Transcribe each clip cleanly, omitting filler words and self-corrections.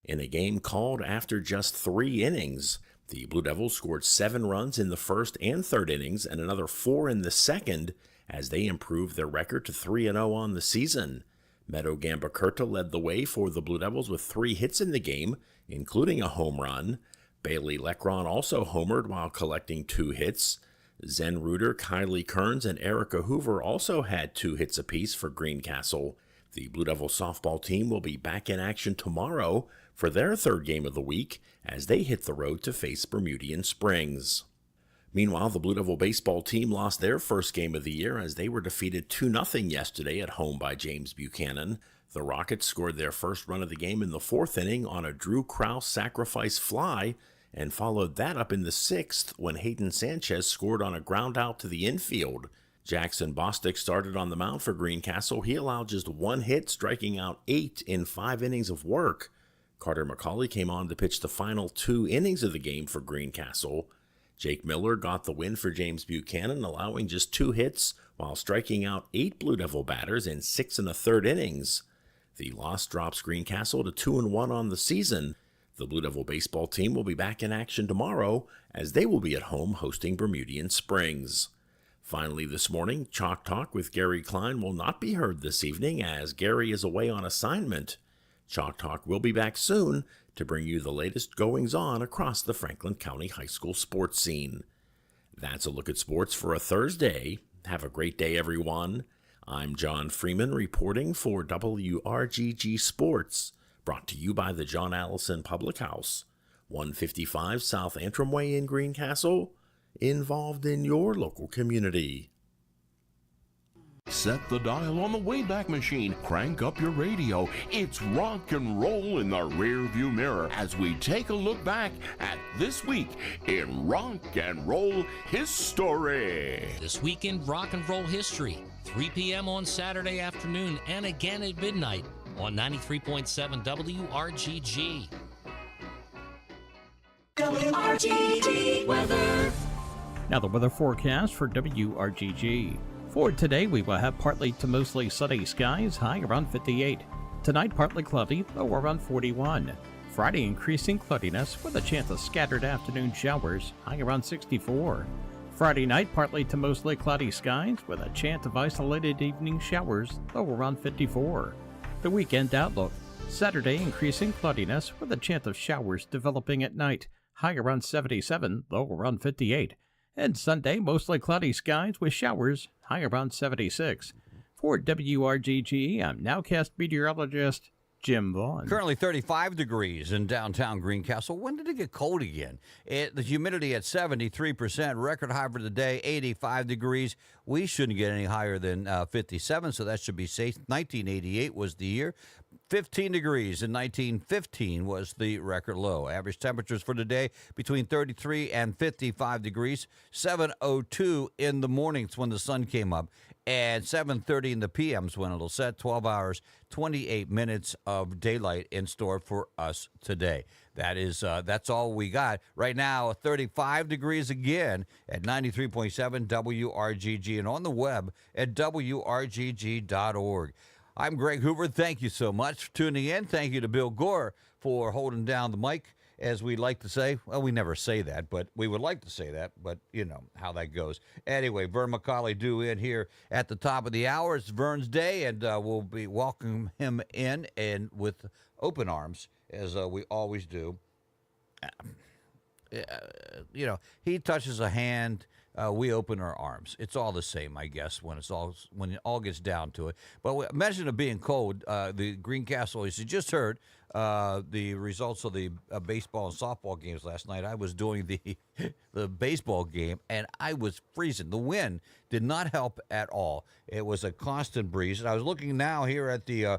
In a game called after just 3 innings, the Blue Devils scored 7 runs in the first and third innings and another 4 in the second as they improved their record to 3-0 on the season. Meadow Gambacurta led the way for the Blue Devils with 3 hits in the game, including a home run. Bailey Lecron also homered while collecting 2 hits. Zen Reuter, Kylie Kearns, and Erica Hoover also had 2 hits apiece for Greencastle. The Blue Devils softball team will be back in action tomorrow for their 3rd game of the week as they hit the road to face Bermudian Springs. Meanwhile, the Blue Devil baseball team lost their first game of the year as they were defeated 2-0 yesterday at home by James Buchanan. The Rockets scored their first run of the game in the 4th inning on a Drew Krause sacrifice fly and followed that up in the 6th when Hayden Sanchez scored on a ground out to the infield. Jackson Bostic started on the mound for Greencastle. He allowed just 1 hit, striking out 8 in 5 innings of work. Carter McCauley came on to pitch the final 2 innings of the game for Greencastle. Jake Miller got the win for James Buchanan, allowing just 2 hits while striking out 8 Blue Devil batters in 6 1/3 innings. The loss drops Greencastle to 2-1 on the season. The Blue Devil baseball team will be back in action tomorrow as they will be at home hosting Bermudian Springs. Finally this morning, Chalk Talk with Gary Klein will not be heard this evening as Gary is away on assignment. Chalk Talk will be back soon to bring you the latest goings-on across the Franklin County High School sports scene. That's a look at sports for a Thursday. Have a great day, everyone. I'm John Freeman reporting for WRGG Sports, brought to you by the John Allison Public House, 155 South Antrim Way in Greencastle, involved in your local community. Set the dial on the Wayback Machine. Crank up your radio. It's rock and roll in the rearview mirror as we take a look back at this week in rock and roll history. This week in rock and roll history, 3 p.m. on Saturday afternoon and again at midnight on 93.7 WRGG. WRGG weather. Now the weather forecast for WRGG. For today, we will have partly to mostly sunny skies, high around 58. Tonight, partly cloudy, low around 41. Friday, increasing cloudiness with a chance of scattered afternoon showers, high around 64. Friday night, partly to mostly cloudy skies with a chance of isolated evening showers, low around 54. The weekend outlook. Saturday, increasing cloudiness with a chance of showers developing at night, high around 77, low around 58. And Sunday, mostly cloudy skies with showers, high around 76. For WRGG, I'm nowcast meteorologist Jim Vaughn. Currently 35 degrees in downtown Greencastle. When did it get cold again? The humidity at 73%, record high for the day, 85 degrees. We shouldn't get any higher than 57, so that should be safe. 1988 was the year. 15 degrees in 1915 was the record low. Average temperatures for today between 33 and 55 degrees. 7:02 in the mornings when the sun came up, and 7:30 in the PMs when it'll set. 12 hours, 28 minutes of daylight in store for us today. That's all we got. Right now, 35 degrees again at 93.7 WRGG and on the web at WRGG.org. I'm Greg Hoover. Thank you so much for tuning in. Thank you to Bill Gore for holding down the mic, as we like to say. Well, we never say that, but we would like to say that, but you know how that goes. Anyway, Vern McCauley due in here at the top of the hour. It's Vern's day, and we'll be welcoming him in and with open arms, as we always do. He touches a hand, we open our arms. It's all the same, I guess, when it all gets down to it. But imagine it being cold. The Greencastle, as you just heard, the results of the baseball and softball games last night. I was doing the baseball game, and I was freezing. The wind did not help at all. It was a constant breeze. And I was looking now here at the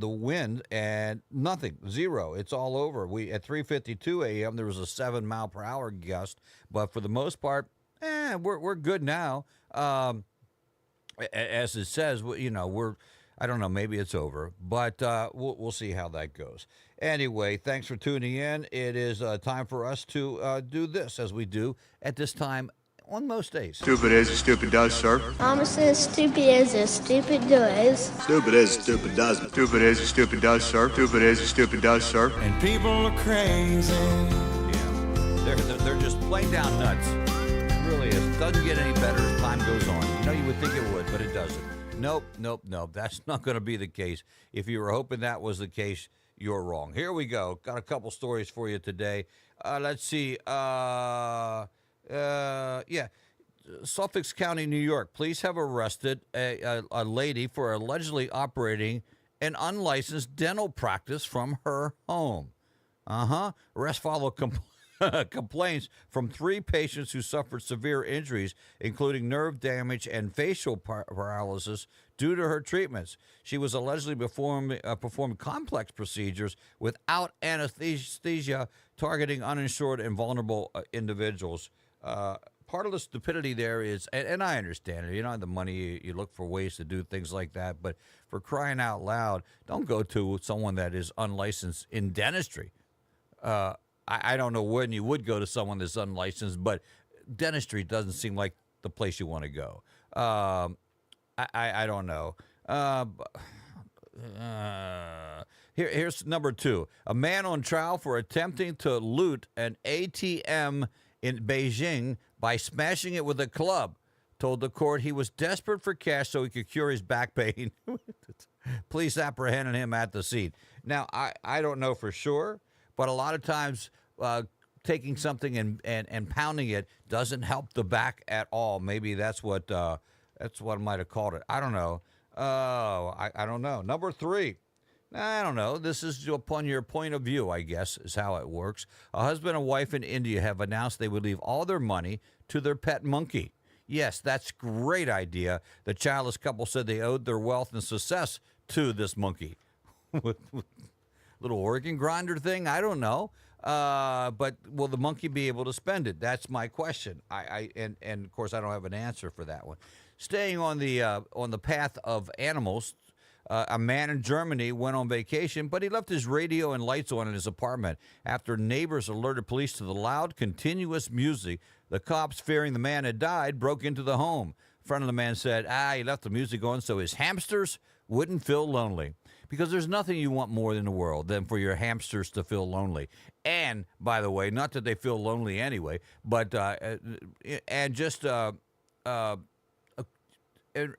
wind, and nothing, zero. It's all over. At 3:52 a.m. there was a 7-mile-per-hour gust, but for the most part, we're good now. As it says, I don't know, maybe it's over, but we'll see how that goes. Anyway, thanks for tuning in. It is time for us to do this, as we do at this time on most days. Stupid is, stupid does, sir. Mama says stupid is, stupid does. Stupid is, stupid does. Stupid is, stupid does, sir. Stupid is, stupid does, sir. And people are crazy. Yeah, they're just plain down nuts. It really is. Doesn't get any better as time goes on. You know, you would think it would, but it doesn't. Nope. That's not going to be the case. If you were hoping that was the case, you're wrong. Here we go. Got a couple stories for you today. Let's see. Suffolk County, New York. Police have arrested a lady for allegedly operating an unlicensed dental practice from her home. Arrest followed complaints from 3 patients who suffered severe injuries, including nerve damage and facial paralysis due to her treatments. She was allegedly performed complex procedures without anesthesia, targeting uninsured and vulnerable individuals. Part of the stupidity there is, and I understand it, you don't have the money, you look for ways to do things like that, but for crying out loud, don't go to someone that is unlicensed in dentistry. I don't know when you would go to someone that's unlicensed, but dentistry doesn't seem like the place you want to go. I don't know. Here's number 2. A man on trial for attempting to loot an ATM in Beijing by smashing it with a club told the court he was desperate for cash so he could cure his back pain. Police apprehended him at the scene. Now, I don't know for sure, but a lot of times taking something and pounding it doesn't help the back at all. Maybe that's what I might have called it. I don't know. I don't know. Number 3. I don't know. This is upon your point of view, I guess, is how it works. A husband and wife in India have announced they would leave all their money to their pet monkey. Yes, that's a great idea. The childless couple said they owed their wealth and success to this monkey. Little organ grinder thing? I don't know. But will the monkey be able to spend it? That's my question. And of course, I don't have an answer for that one. Staying on the path of animals, a man in Germany went on vacation, but he left his radio and lights on in his apartment. After neighbors alerted police to the loud, continuous music, the cops, fearing the man had died, broke into the home. A friend of the man said, he left the music on so his hamsters wouldn't feel lonely. Because there's nothing you want more in the world than for your hamsters to feel lonely. And, by the way, not that they feel lonely anyway, but and just and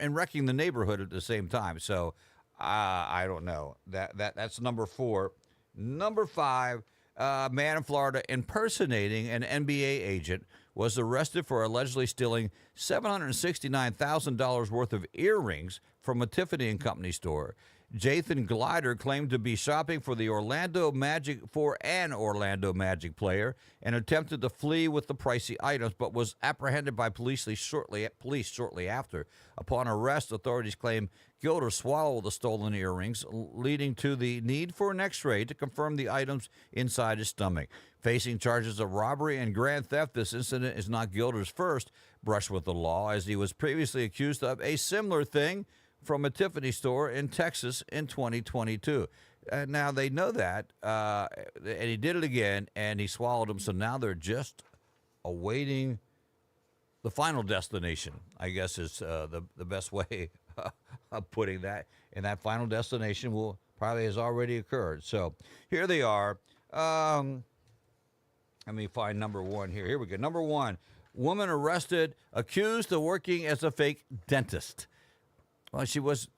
wrecking the neighborhood at the same time. So I don't know. That's number 4. Number 5, a man in Florida impersonating an NBA agent was arrested for allegedly stealing $769,000 worth of earrings from a Tiffany & Company store. Jathan Glider claimed to be shopping for an Orlando Magic player and attempted to flee with the pricey items, but was apprehended by police shortly after. Upon arrest, authorities claim Gilder swallowed the stolen earrings, leading to the need for an X-ray to confirm the items inside his stomach. Facing charges of robbery and grand theft, this incident is not Gilder's first brush with the law, as he was previously accused of a similar thing from a Tiffany store in Texas in 2022. Now, they know that, and he did it again, and he swallowed them, so now they're just awaiting the final destination, I guess is the best way of putting that. And that final destination probably has already occurred. So here they are. Let me find number 1 here. Here we go. Number 1, woman arrested, accused of working as a fake dentist. Well, was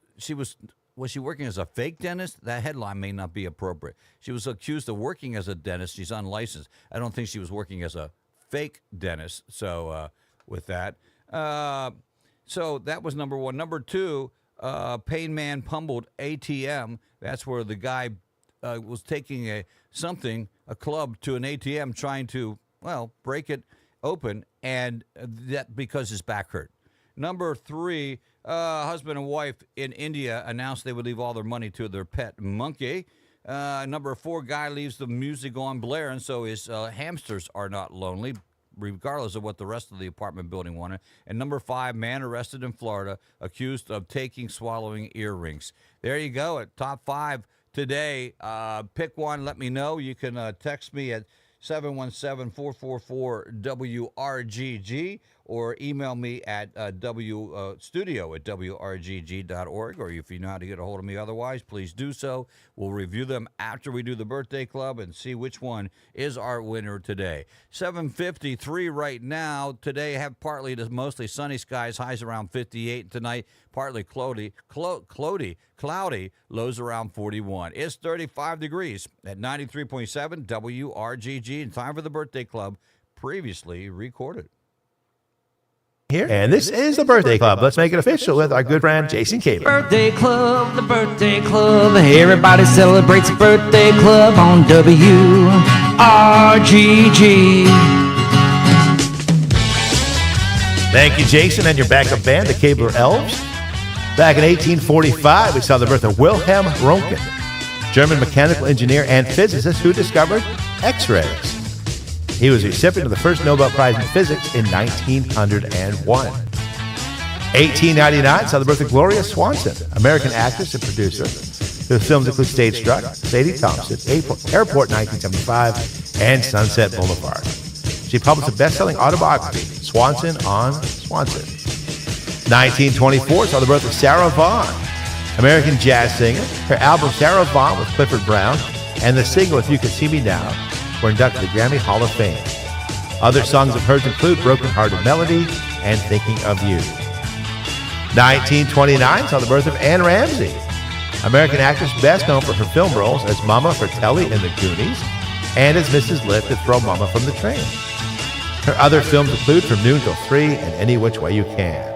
she working as a fake dentist? That headline may not be appropriate. She was accused of working as a dentist. She's unlicensed. I don't think she was working as a fake dentist. So with that. So that was number 1. Number 2, Pain Man pummeled ATM. That's where the guy was taking a club to an ATM trying to, break it open, and that because his back hurt. Number 3, husband and wife in India announced they would leave all their money to their pet monkey. Number 4, guy leaves the music on blaring so his hamsters are not lonely, regardless of what the rest of the apartment building wanted. And number 5, man arrested in Florida, accused of swallowing earrings. There you go, at top 5 today. Pick one, let me know. You can text me at 717-444-WRGG, or email me at studio at WRGG.org, or if you know how to get a hold of me otherwise, please do so. We'll review them after we do the birthday club and see which one is our winner today. 7:53 right now. Today have partly to mostly sunny skies, highs around 58. Tonight, partly cloudy, lows around 41. It's 35 degrees at 93.7 WRGG, and time for the birthday club, previously recorded. Here, and this is the birthday club. Let's make it official with our good friend Jason Cable. Birthday club, the birthday club. Everybody celebrates the birthday club on WRGG. Thank you, Jason, and your backup band, the Cabler Elves. Back in 1845, we saw the birth of Wilhelm Röntgen, German mechanical engineer and physicist who discovered X-rays. He was a recipient of the first Nobel Prize in Physics in 1901. 1899 saw the birth of Gloria Swanson, American actress and producer, whose films include Stage Struck, Sadie Thompson, Airport 1975, and Sunset Boulevard. She published a best-selling autobiography, Swanson on Swanson. 1924 saw the birth of Sarah Vaughan, American jazz singer. Her album Sarah Vaughan with Clifford Brown and the single If You Could See Me Now were inducted to the Grammy Hall of Fame. Other songs of hers include Broken Hearted Melody and Thinking of You. 1929 saw the birth of Anne Ramsey, American actress best known for her film roles as Mama Fratelli in The Goonies and as Mrs. Lift to Throw Mama from the Train. Her other films include From Noon Till 3 and Any Which Way You Can.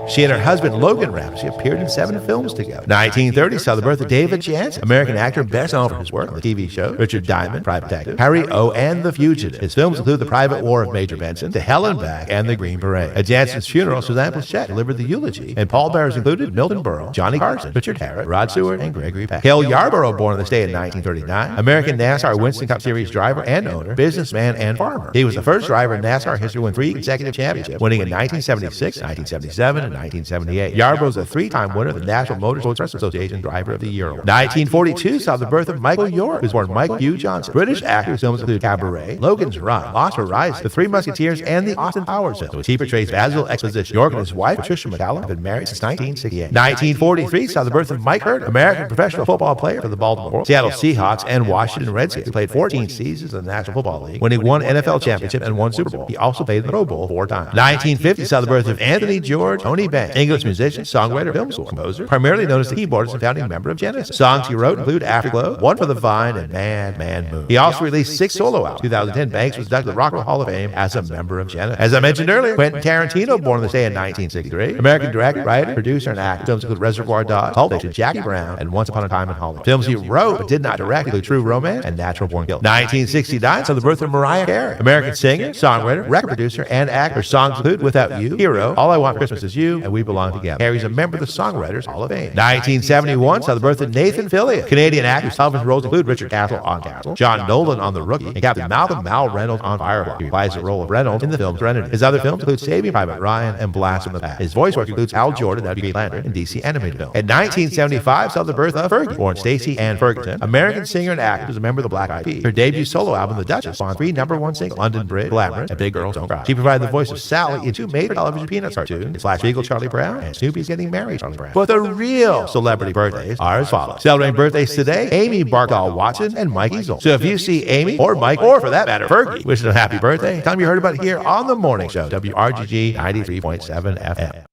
She and her husband, Logan Ramsey, appeared in 7 films together. 1930 saw the birth of David Janssen, American actor best known for his work on the TV show Richard Diamond, Private Detective, Harry O, and The Fugitive. His films include The Private War of Major Benson, To Hell and Back, and The Green Beret. At Janssen's funeral, Suzanne Plachette delivered the eulogy, and pallbearers included Milton Berle, Johnny Carson, Richard Harris, Rod Stewart, and Gregory Peck. Cale Yarborough, born in the state in 1939, American NASCAR Winston Cup Series driver and owner, businessman, and farmer. He was the first driver in NASCAR history to win 3 consecutive championships, winning in 1976, 1977, and 1978. Yarbrough's a 3-time winner of the National Motorsports Association Driver of the Year Award. 1942 saw the birth of Michael York, who was born Michael Hugh Johnson. British actor whose films include Cabaret, Logan's Run, Lost Horizon, The Three Musketeers, and the Austin Powers film. He portrays Basil Exposition. York and his wife, Patricia McCallum, have been married since 1968. 1943 saw the birth of Mike Hurd, American professional football player for the Baltimore, Seattle Seahawks, and Washington Redskins. He played 14 seasons in the National Football League, winning 1 NFL championship and 1 Super Bowl. He also played in the Pro Bowl 4 times. 1950 saw the birth of Anthony George Tony Banks, English musician, songwriter, film score composer, primarily known as the keyboardist and founding member of Genesis. Songs he wrote include Afterglow, One for the Vine, and Man Moon. He also released 6 solo albums. 2010, Banks was inducted to the Rock and Roll Hall of Fame as a member of Genesis. As I mentioned earlier, Quentin Tarantino, born in the state in 1963, American director, writer, producer, and actor. Films include Reservoir Dogs, Pulp Fiction, Jackie Brown, and Once Upon a Time in Hollywood. Films he wrote but did not direct include True Romance and Natural Born Killers. 1969 saw the birth of Mariah Carey, American singer, songwriter, record producer, and actor. Her songs include Without You, Hero, All I Want for Christmas Is You, and We Belong Together. Carey's a member of the Songwriters Hall of Fame. 1971 saw the birth of Nathan Fillion. Canadian actors' television roles include Richard Castle on Castle, John Nolan on The Rookie, and Captain Malcolm Mal Reynolds on Firefly. He replies the role of Reynolds in the film Serenity. His other films include Saving Private Ryan and Blast from the Past. His voice work includes Hal Jordan, W.B. Landry, in DC animated film. In 1975 saw the birth of Fergie, born Stacey Ann Ferguson, American singer and actor who was a member of the Black Eyed Peas. Her debut solo album, The Duchess, spawned 3 #1 singles, London Bridge, Glamorous, and Big Girls Don't Cry. She provided the voice of Sally in 2 major television Peanuts cartoons, Flash Eagle Charlie Brown, and Snoopy's Getting Married Charlie Brown. But the real celebrity birthdays are as follows. Celebrating birthdays today, Amy Barkall Watson and Mike Easel. So if you see Amy or Mike, or for that matter, Fergie, wishing them a happy birthday, tell them you heard about it here on The Morning Show, WRGG 93.7 FM.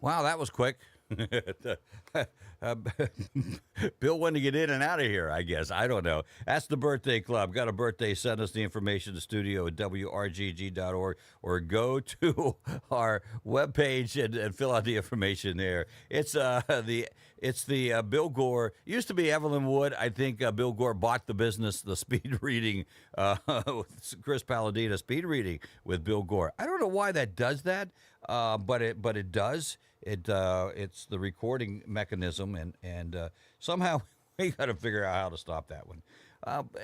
Wow, that was quick. Bill wanted to get in and out of here, I guess. I don't know. That's the birthday club. Got a birthday? Send us the information to studio at WRGG.org or go to our webpage and fill out the information there. It's the Bill Gore. Used to be Evelyn Wood. I think Bill Gore bought the business, the speed reading, Chris Palladino speed reading with Bill Gore. I don't know why that does that, but it does. It's the recording mechanism, and somehow we got to figure out how to stop that one.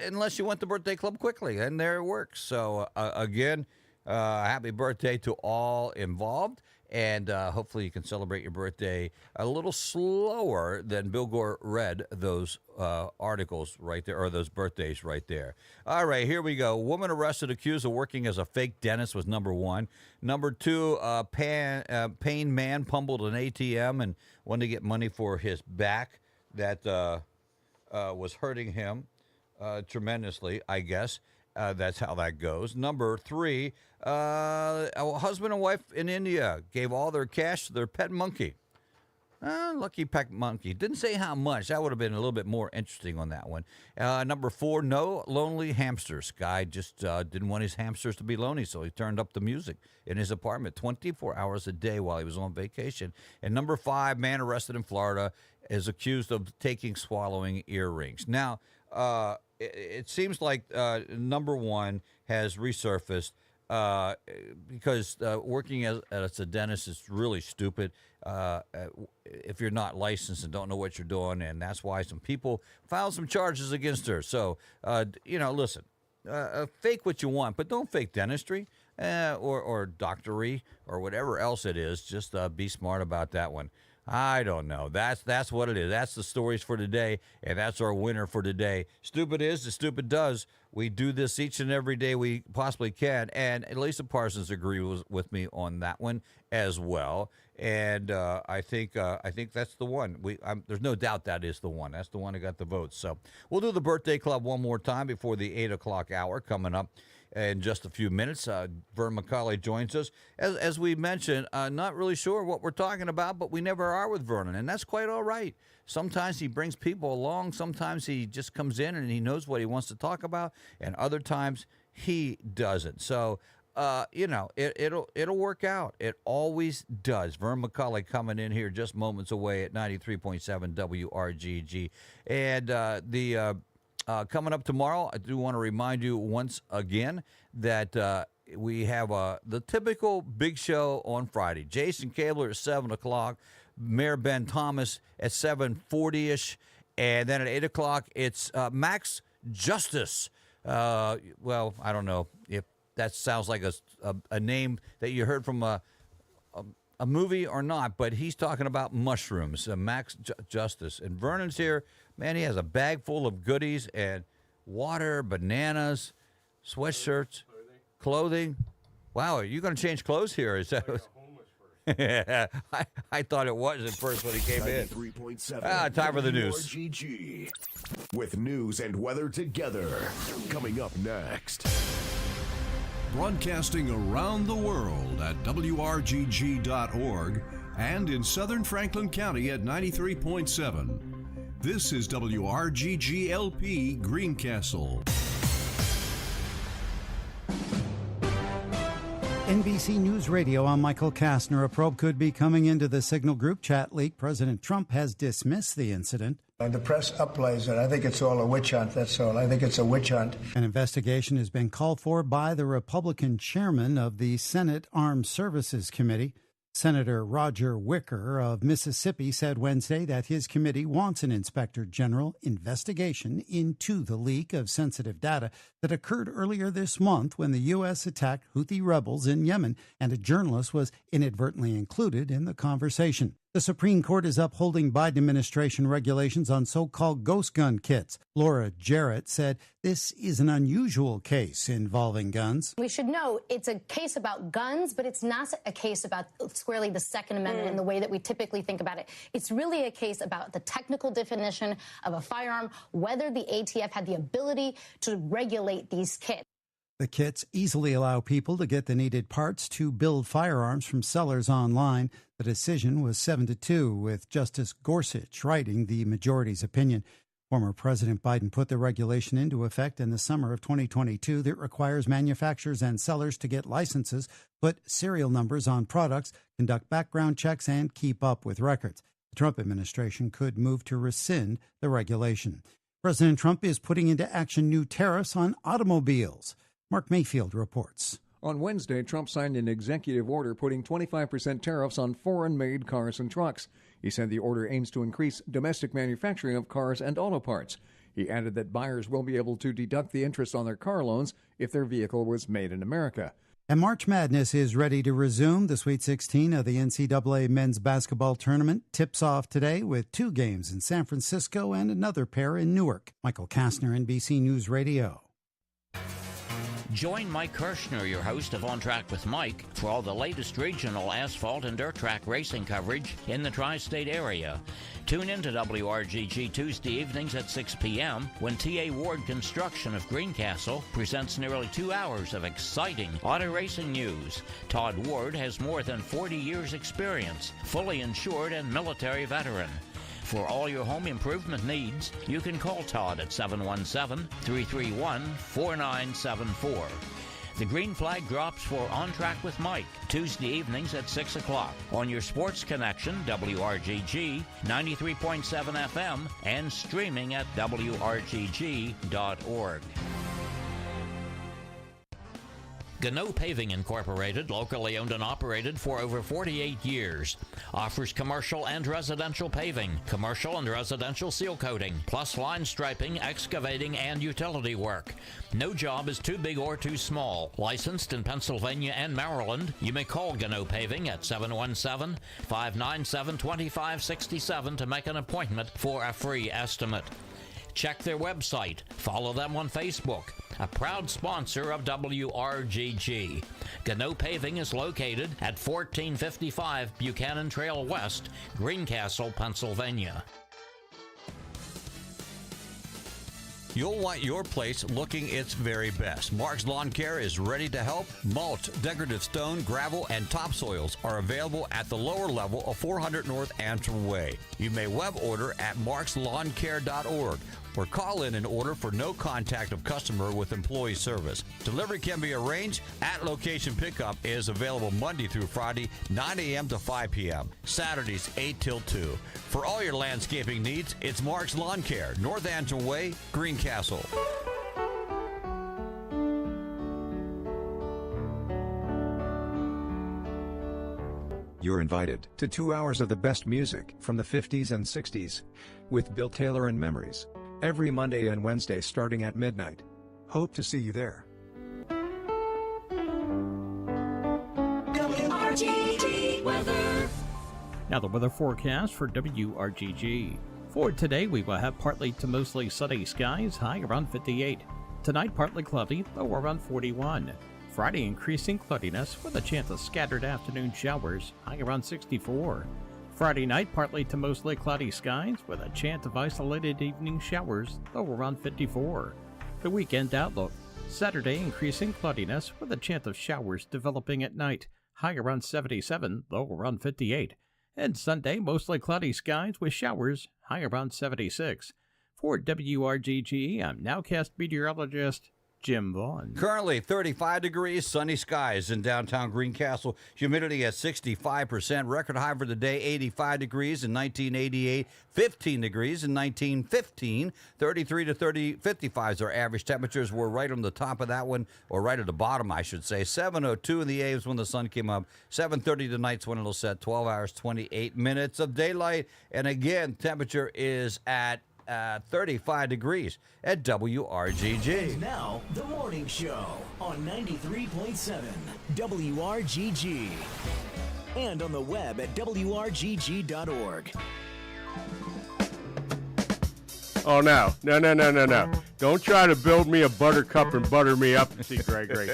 Unless you want the birthday club quickly, and there it works. So again, happy birthday to all involved. And hopefully you can celebrate your birthday a little slower than Bill Gore read those articles right there, or those birthdays right there. All right, here we go. Woman arrested accused of working as a fake dentist was number one. Number two, Pain man pummeled an ATM and wanted to get money for his back that was hurting him tremendously, I guess. That's how that goes. Number three, a husband and wife in India gave all their cash to their pet monkey. Lucky pet monkey. Didn't say how much. That would have been a little bit more interesting on that one. Number four, no lonely hamsters. Guy just didn't want his hamsters to be lonely, so he turned up the music in his apartment 24 hours a day while he was on vacation. And number five, man arrested in Florida is accused of swallowing earrings. Now, it seems like number one has resurfaced because working as a dentist is really stupid if you're not licensed and don't know what you're doing, and that's why some people filed some charges against her. So, listen, fake what you want, but don't fake dentistry or doctory or whatever else it is. Just be smart about that one. I don't know. That's what it is. That's the stories for today, and that's our winner for today. Stupid is, the stupid does. We do this each and every day we possibly can, and Lisa Parsons agrees with me on that one as well. And I think that's the one. There's no doubt that is the one. That's the one that got the votes. So we'll do the birthday club one more time before the 8 o'clock hour coming up. In just a few minutes, Vern McCauley joins us. As we mentioned, not really sure what we're talking about, but we never are with Vernon, and that's quite all right. Sometimes he brings people along. Sometimes he just comes in and he knows what he wants to talk about, and other times he doesn't. So, it'll work out. It always does. Vern McCauley coming in here just moments away at 93.7 WRGG. And coming up tomorrow, I do want to remind you once again that we have the typical big show on Friday. Jason Kabler at 7 o'clock, Mayor Ben Thomas at 7:40-ish, and then at 8 o'clock, it's Max Justice. Well, I don't know if that sounds like a name that you heard from a movie or not, but he's talking about mushrooms, Max Justice. And Vernon's here. Man, he has a bag full of goodies and water, bananas, sweatshirts, clothing. Wow, are you going to change clothes here? Is that? I thought it was at first when he came in. 93.7. Time for the news. WRGG. With news and weather together. Coming up next. Broadcasting around the world at WRGG.org and in southern Franklin County at 93.7. This is WRGG LP Greencastle. NBC News Radio, I'm Michael Kastner. A probe could be coming into the Signal Group chat leak. President Trump has dismissed the incident. The press upplays it. I think it's all a witch hunt, that's all. I think it's a witch hunt. An investigation has been called for by the Republican chairman of the Senate Armed Services Committee. Senator Roger Wicker of Mississippi said Wednesday that his committee wants an inspector general investigation into the leak of sensitive data that occurred earlier this month when the U.S. attacked Houthi rebels in Yemen, and a journalist was inadvertently included in the conversation. The Supreme Court is upholding Biden administration regulations on so-called ghost gun kits. Laura Jarrett said this is an unusual case involving guns. We should know it's a case about guns, but it's not a case about squarely the Second Amendment in the way that we typically think about it. It's really a case about the technical definition of a firearm, whether the ATF had the ability to regulate these kits. The kits easily allow people to get the needed parts to build firearms from sellers online. The decision was 7-2, with Justice Gorsuch writing the majority's opinion. Former President Biden put the regulation into effect in the summer of 2022 that requires manufacturers and sellers to get licenses, put serial numbers on products, conduct background checks, and keep up with records. The Trump administration could move to rescind the regulation. President Trump is putting into action new tariffs on automobiles. Mark Mayfield reports. On Wednesday, Trump signed an executive order putting 25% tariffs on foreign-made cars and trucks. He said the order aims to increase domestic manufacturing of cars and auto parts. He added that buyers will be able to deduct the interest on their car loans if their vehicle was made in America. And March Madness is ready to resume. The Sweet 16 of the NCAA men's basketball tournament tips off today with 2 games in San Francisco and another pair in Newark. Michael Kastner, NBC News Radio. Join Mike Kirshner, your host of On Track with Mike, for all the latest regional asphalt and dirt track racing coverage in the tri-state area. Tune in to WRGG Tuesday evenings at 6 p.m. when T.A. Ward Construction of Greencastle presents nearly 2 hours of exciting auto racing news. Todd Ward has more than 40 years' experience, fully insured and military veteran. For all your home improvement needs, you can call Todd at 717-331-4974. The green flag drops for On Track with Mike, Tuesday evenings at 6 o'clock on your Sports Connection, WRGG, 93.7 FM, and streaming at WRGG.org. Gano Paving Incorporated, locally owned and operated for over 48 years, offers commercial and residential paving, commercial and residential seal coating, plus line striping, excavating, and utility work. No job is too big or too small. Licensed in Pennsylvania and Maryland, you may call Gano Paving at 717-597-2567 to make an appointment for a free estimate. Check their website. Follow them on Facebook. A proud sponsor of WRGG. Gano Paving is located at 1455 Buchanan Trail West, Greencastle, Pennsylvania. You'll want your place looking its very best. Mark's Lawn Care is ready to help. Mulch, decorative stone, gravel, and topsoils are available at the lower level of 400 North Antrim Way. You may web order at markslawncare.org or call in and order for no contact of customer with employee service. Delivery can be arranged. At location pickup is available Monday through Friday, 9 a.m. to 5 p.m. Saturdays, 8 till 2. For all your landscaping needs, it's Mark's Lawn Care, North Antrim Way, Greencastle. You're invited to 2 hours of the best music from the 50s and 60s with Bill Taylor and Memories. Every Monday and Wednesday starting at midnight. Hope to see you there. WRGG weather. Now the weather forecast for WRGG. For today, we will have partly to mostly sunny skies, high around 58. Tonight, partly cloudy, low around 41. Friday, increasing cloudiness with a chance of scattered afternoon showers, high around 64. Friday night, partly to mostly cloudy skies with a chance of isolated evening showers, low around 54. The weekend outlook. Saturday, increasing cloudiness with a chance of showers developing at night, high around 77, low around 58. And Sunday, mostly cloudy skies with showers, high around 76. For WRGG, I'm nowcast meteorologist Jim Vaughn. Currently 35 degrees, sunny skies in downtown Greencastle. Humidity at 65%. Record high for the day, 85 degrees in 1988. 15 degrees in 1915. 33 to 55s are average temperatures. We're right on the top of that one, or right at the bottom, I should say. 7:02 in the A's when the sun came up. 7:30 tonight's when it'll set. 12 hours, 28 minutes of daylight. And again, temperature is at 35 degrees at WRGG. And now, the morning show on 93.7 WRGG. And on the web at WRGG.org. Oh, no. Don't try to build me a buttercup and butter me up, see, Gregory.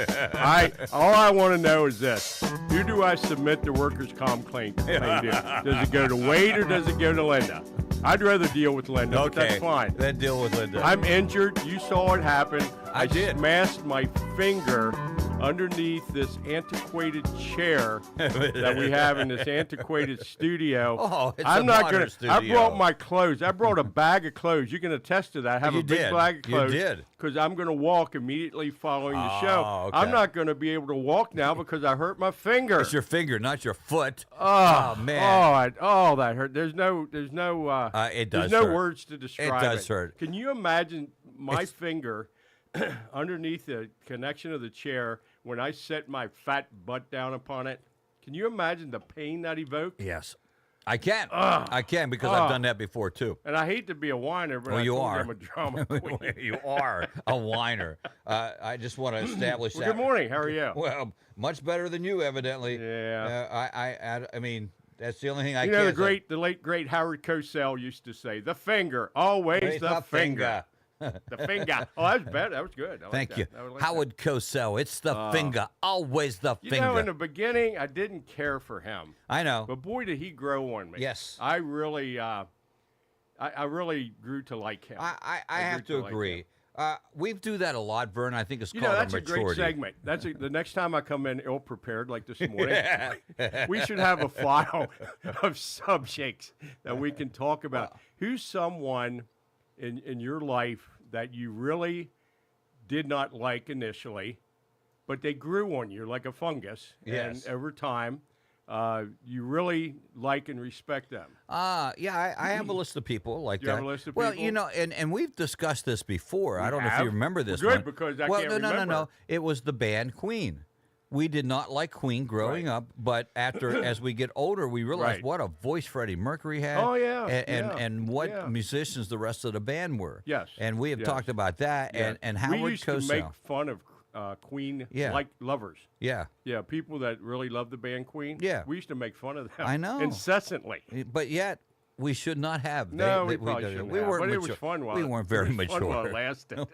All I want to know is this. Who do I submit the workers' comp claim to? Does it go to Wade or does it go to Linda? I'd rather deal with Linda, but that's fine. Then deal with Linda. I'm injured. You saw it happen. I did. Smashed my finger underneath this antiquated chair that we have in this antiquated studio. Oh, it's I'm a not modern gonna. studio. I brought my clothes. I brought a bag of clothes. You can attest to that. I have You a big did. bag of clothes. You did. Because I'm going to walk immediately following the show. Okay. I'm not going to be able to walk now because I hurt my finger. It's your finger, not your foot. Oh man. That hurt. There's no. It does There's no hurt. words to describe it. It does hurt. Can you imagine my finger underneath the connection of the chair when I set my fat butt down upon it? Can you imagine the pain that evoked? Yes. I can. I can because I've done that before too. And I hate to be a whiner, but you told are. I'm a drama queen. You are a whiner. I just want to establish that. Good morning. How are you? Well, much better than you, evidently. Yeah. I mean, that's the only thing I You can. know, the late great Howard Cosell used to say, "The finger, always the finger." The finger. Oh, that was bad. That was good. I Thank like you. that. I like Howard Cosell. It's the finger. Always the You finger. know, in the beginning, I didn't care for him. I know. But boy, did he grow on me. Yes. I really, I really grew to like him. I have to agree. We do that a lot, Vern. I think it's called that's maturity. a great segment. The next time I come in ill prepared like this morning, we should have a file of subjects that we can talk about. Who's someone in your life that you really did not like initially, but they grew on you like a fungus, yes. and over time, you really like and respect them? Yeah, I have a list of people like Do that. you have a list of well, people? you know, and we've discussed this before. I don't know if you remember this Good, one. because I well, can't remember. No. It was the band Queen. We did not like Queen growing up, but as we get older, we realize what a voice Freddie Mercury had. Oh, yeah. And what musicians the rest of the band were. Yes. And we have talked about that. Yeah. And Howard we used Cosell. to make fun of Queen like lovers. Yeah. Yeah, people that really love the band Queen. Yeah. We used to make fun of them. I know. Incessantly. But yet, we should not have. No, we probably shouldn't have. weren't But mature. it was fun while we weren't very it was mature. fun while it lasted.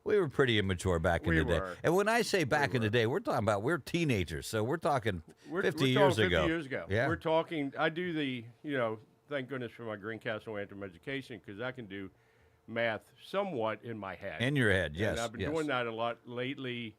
We were pretty immature back in We the day. were. And when I say back in the day, we're talking about we're teenagers. So we're talking 50 we're years talking 50 ago. years ago. Yeah. We're talking, I do the, thank goodness for my Greencastle Anthem education, because I can do math somewhat in my head. In your head, yes. And I've been yes. doing that a lot lately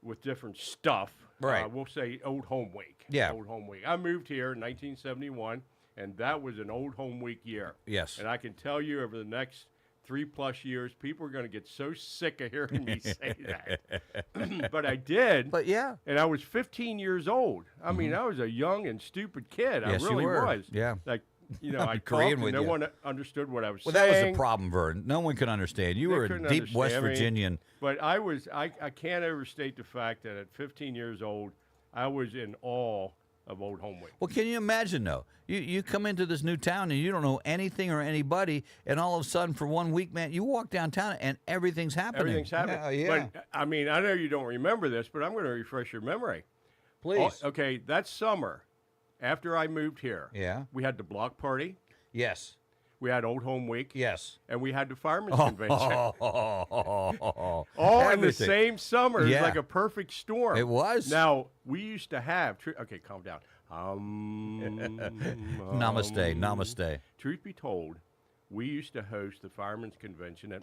with different stuff. Right. We'll say Old Home Week. Yeah. Old Home Week. I moved here in 1971, and that was an Old Home Week year. Yes. And I can tell you over the next 3+ years, people are going to get so sick of hearing me say that. But I did. But yeah. And I was 15 years old. I mean, I was a young and stupid kid. Yes, I really you were. was. Yeah. Like, I talked agreeing and with no you. one understood what I was Well, saying. that was the problem, Vern. No one could understand. You They were a couldn't deep West understand me. Virginian. But I can't overstate the fact that at 15 years old, I was in awe of Old Home Week. Well, can you imagine, though? You come into this new town and you don't know anything or anybody, and all of a sudden, for 1 week, man, you walk downtown and everything's happening. Everything's happening. Yeah. But, I mean, I know you don't remember this, but I'm going to refresh your memory. Please. Okay, that summer, after I moved here, we had the block party. Yes. We had Old Home Week. Yes. And we had the Fireman's Convention. All All in the same summer. It was Yeah. like a perfect storm. It was. Now, we used to have... okay, calm down. Namaste. Truth be told, we used to host the Fireman's Convention in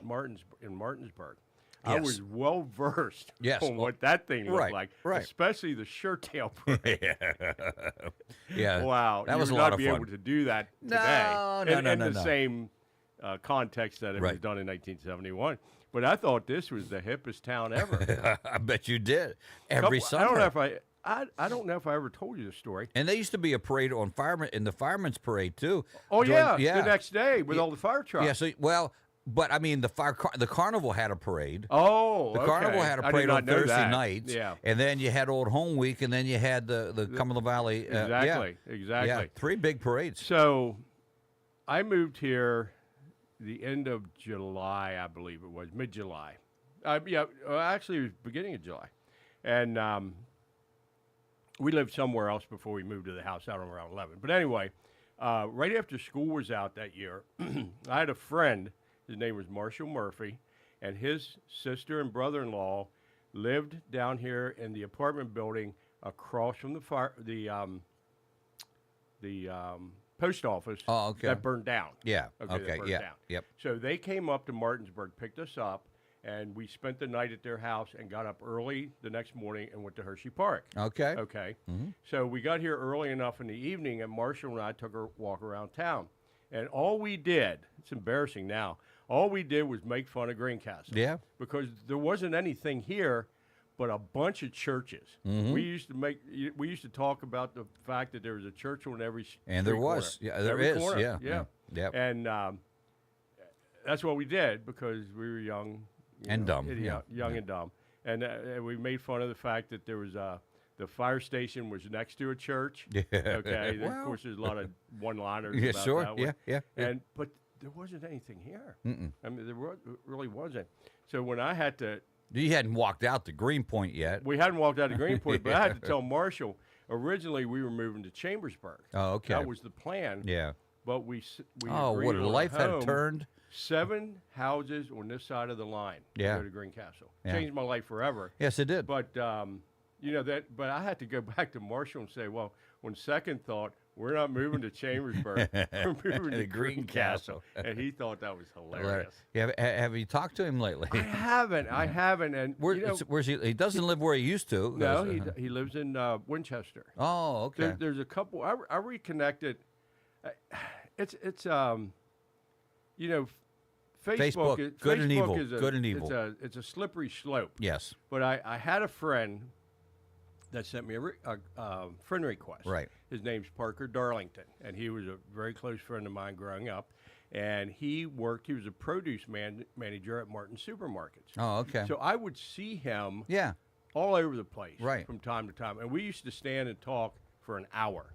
Martinsburg. I Yes. was well versed Yes. on what that thing looked Right, like, right. especially the shirt tail parade. Yeah. Wow, That was you a would lot not of be fun. able to do that No, today. no, in no, the no. same context that it was Right. done in 1971. But I thought this was the hippest town ever. I bet you did. Every summer. I don't know if I don't know if I ever told you the story. And there used to be a parade on the fireman's parade too. Oh During- yeah, the next day with all the fire trucks. Yeah. So but I mean, the carnival had a parade. Oh, the carnival had a I did parade not on know Thursday that. nights. Yeah. And then you had Old Home Week, and then you had the Cumberland Valley. Exactly. Yeah, 3 big parades. So, I moved here the end of July, I believe it was, mid-July. Actually, it was beginning of July, and we lived somewhere else before we moved to the house out around 11. But anyway, right after school was out that year, I had a friend. His name was Marshall Murphy, and his sister and brother-in-law lived down here in the apartment building across from the post office that burned down. Yeah. That Okay. burned Yeah. down. Yep. So they came up to Martinsburg, picked us up, and we spent the night at their house and got up early the next morning and went to Hershey Park. Okay. Okay. Mhm. So we got here early enough in the evening, and Marshall and I took a walk around town. And all we did, it's embarrassing now, all we did was make fun of Greencastle. Yeah. Because there wasn't anything here but a bunch of churches. Mhm. We used to talk about the fact that there was a church on every And there street was. corner. Yeah, there Every is. corner. Yeah. Yeah. Yep. And that's what we did because we were young And dumb, young yeah. and dumb. And we made fun of the fact that there was The fire station was next to a church. Yeah. Okay. Well. Of course, there's a lot of one-liners Yeah, about sure. that one. Yeah. But there wasn't anything here. Mm-mm. I mean, there really wasn't. So when I had to, You hadn't walked out to Greenpoint yet. we hadn't walked out of Greenpoint, but I had to tell Marshall. Originally, we were moving to Chambersburg. Oh, okay. That was the plan. Yeah. But we Oh, agreed what on a life had home, turned. 7 houses on this side of the line. Yeah. To go to Greencastle. Yeah. Changed my life forever. Yes, it did. But but I had to go back to Marshall and say, well, on second thought, we're not moving to Chambersburg. We're moving to Greencastle. And he thought that was hilarious. Yeah, have you talked to him lately? I haven't. And Where's he? He doesn't live where he used to. No, he lives in Winchester. Oh, okay. There's a couple. I reconnected. It's Facebook is good and evil. Is Good and evil. It's a slippery slope. Yes. But I had a friend that sent me a friend request. Right. His name's Parker Darlington, and he was a very close friend of mine growing up. And he was a produce manager at Martin Supermarkets. Oh, okay. So I would see him Yeah. all over the place Right. from time to time. And we used to stand and talk for an hour.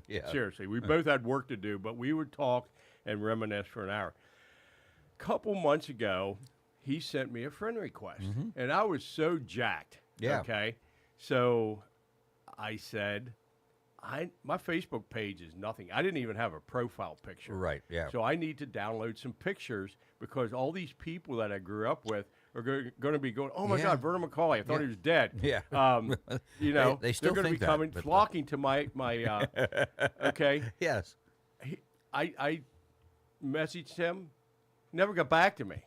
Yeah. Seriously. We both had work to do, but we would talk and reminisce for an hour. Couple months ago, he sent me a friend request, and I was so jacked. Yeah. Okay. So I said, my Facebook page is nothing. I didn't even have a profile picture. Right, yeah. So I need to download some pictures because all these people that I grew up with are going to be going, oh, my Yeah. God, Vernon McCauley. I thought he was dead. Yeah. They still they're going to think be that, coming, but- flocking to my okay. Yes. I messaged him. Never got back to me.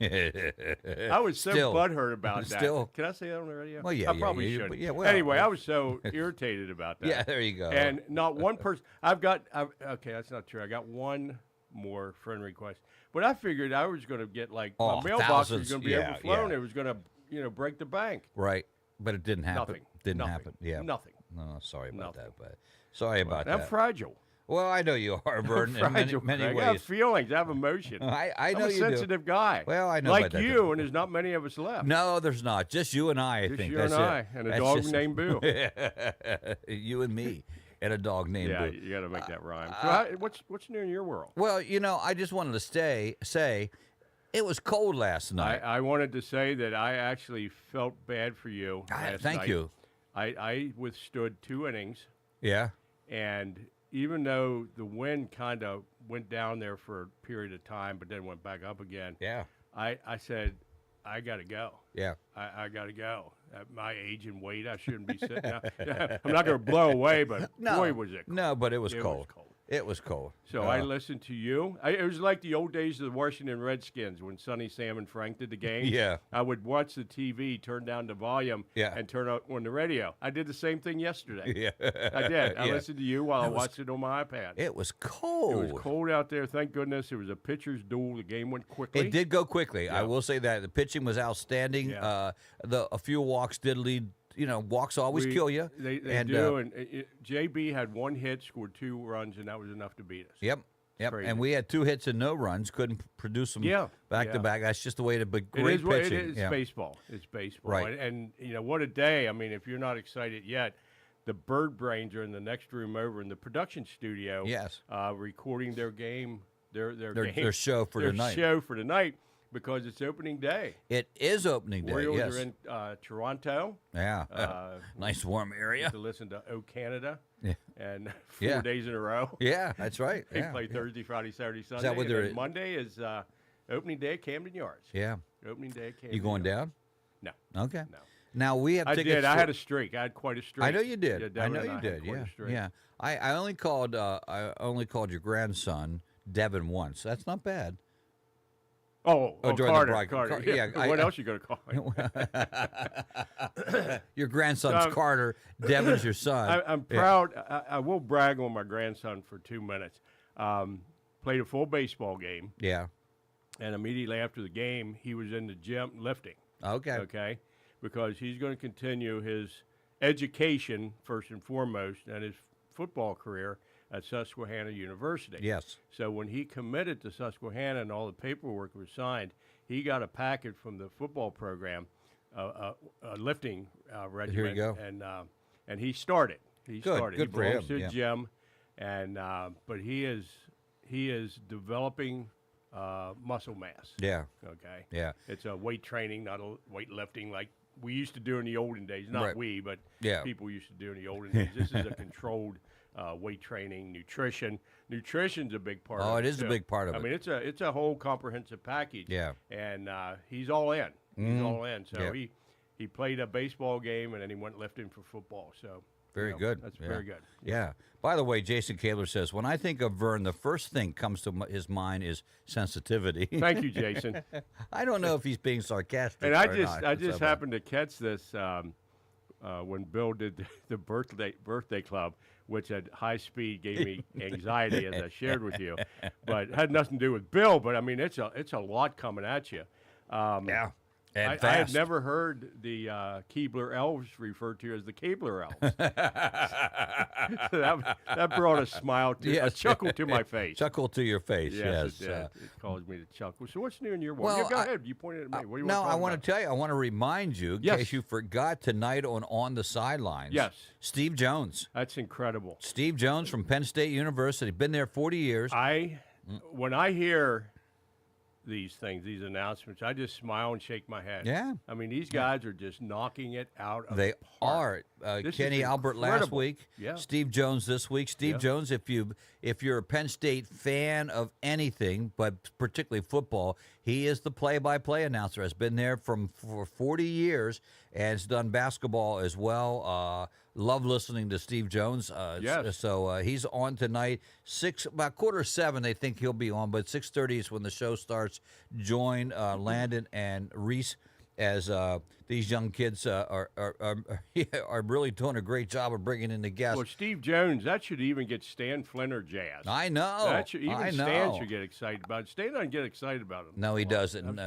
I was so Still. butthurt about that. Still. Can I say that on the radio? Well, yeah, I probably yeah, shouldn't. yeah, well, anyway, I was so irritated about that. Yeah, there you go. And not one person. Okay, that's not true. I got one more friend request. But I figured I was going to get my mailbox thousands. was going to be Yeah, overflown. yeah. It was going to, break the bank. Right. But it didn't happen. Nothing. Didn't Nothing. happen. Yeah. Nothing. No, sorry about Nothing. that. But sorry about I'm that. fragile. Well, I know you are, Vern, in many, Fragile, many Craig. ways. I have feelings. I have emotion. I know I'm a you do. sensitive guy. Well, I know like about that, you, too. and there's not many of us left. No, there's not. Just you and I Just think. you That's and it. I, and a That's dog just- named Boo. You and me, and a dog named Yeah, Boo. you got to make that rhyme. So what's new in your world? Well, I just wanted to say it was cold last night. I wanted to say that I actually felt bad for you. Last Thank night. you. I withstood 2 innings, Yeah. and even though the wind kind of went down there for a period of time, but then went back up again. Yeah. I said, I got to go. Yeah. I got to go. At my age and weight, I shouldn't be sitting out. I'm not going to blow away, but boy, was it cold. No, but it was It cold. was cold. It was cold. So I listened to you. It was like the old days of the Washington Redskins when Sonny, Sam, and Frank did the game. Yeah. I would watch the TV, turn down the volume, and turn on the radio. I did the same thing yesterday. Yeah. I did. I Yeah. listened to you while I watched it on my iPad. It was cold. It was cold out there. Thank goodness. It was a pitcher's duel. The game went quickly. It did go quickly. I Yeah. will say that. The pitching was outstanding. Yeah. A few walks did lead. Walks always kill you. They and, do. And JB had 1 hit, scored 2 runs, and that was enough to beat us. Yep. Crazy. And we had 2 hits and no runs. Couldn't produce them back to back. That's just the way to be great pitching. It is Yeah. baseball. It's baseball. Right. And what a day. I mean, if you're not excited yet, the Bird Brains are in the next room over in the production studio. Yes. Recording their game, their show for tonight. show for tonight because it's opening day. It is opening day. Orioles Yes. are in Toronto. Yeah. Nice warm area. To listen to O Canada. Yeah. And 4 days in a row. Yeah, that's right. They Yeah, play yeah. Thursday, Friday, Saturday, Sunday. that what and then they're- Monday is opening day at Camden Yards. Yeah. Opening day at Camden You going Yards. down? No. Okay. No. Now we have I tickets. did. I had a streak. I had quite a streak. I know you did. Yeah, I Devin know and you had did. quite Yeah. a streak. Yeah. I only called. I only called your grandson Devin once. That's not bad. Oh, during the Carter. break. Carter. Yeah, What else you going to call him? Your grandson's Carter. Devin's your son. I'm Yeah. proud. I will brag on my grandson for 2 minutes. Played a full baseball game. Yeah. And immediately after the game, he was in the gym lifting. Okay. Okay. Because he's going to continue his education, first and foremost, and his football career at Susquehanna University. Yes. So when he committed to Susquehanna and all the paperwork was signed, he got a packet from the football program, a lifting regiment. Here you go. And and he started. He started. Good He for belongs him. to a Yeah. gym, and but he is developing muscle mass. Yeah. Okay. Yeah. It's a weight training, not a weightlifting like we used to do in the olden days. Not Right. we, but Yeah. people used to do in the olden days. This is a controlled weight training, nutrition. Nutrition's a big part. Oh, of it it is a too. big part of I it. mean, it's a whole comprehensive package. Yeah. And he's all in. He's Mhm. all in. So Yeah. he played a baseball game and then he went lifting for football. So Very good. That's Yeah. very good. Yeah. By the way, Jason Kaler says, when I think of Vern, the first thing comes to his mind is sensitivity. Thank you, Jason. I don't know if he's being sarcastic. And or I not. just happened to catch this when Bill did the birthday club, which at high speed gave me anxiety, as I shared with you. But it had nothing to do with Bill. But I mean, it's a lot coming at you. Yeah. And I had fast. never heard the Keebler elves referred to as the Keebler elves. So that brought a smile, a chuckle to my face. Chuckle to your face, yes. It did. It caused me to chuckle. So what's new in your world? Well, Go ahead. You pointed at me. What do you no, want to I talk want about? to tell you, I want to remind you, in Yes. case you forgot, tonight on the Sidelines. Yes. Steve Jones. That's incredible. Steve Jones from Penn State University. Been there 40 years. When I hear these things, these announcements, I just smile and shake my head. Yeah. I mean, these guys are just knocking it out of They the park. are. This is Kenny Albert last incredible. week. Yeah. Steve Jones this week. Steve Yeah. Jones, if you're a Penn State fan of anything, but particularly football, he is the play-by-play announcer. Has been there for 40 years and has done basketball as well. Love listening to Steve Jones. Yes. So he's on tonight. About 6:45, they think he'll be on, but 6:30 is when the show starts. Join Landon and Reese as these young kids are really doing a great job of bringing in the guests. Well, Steve Jones, that should even get Stan Flinner jazzed. I know. That should, even I Stan know. should get excited about it. Stan doesn't get excited about him. No, he doesn't.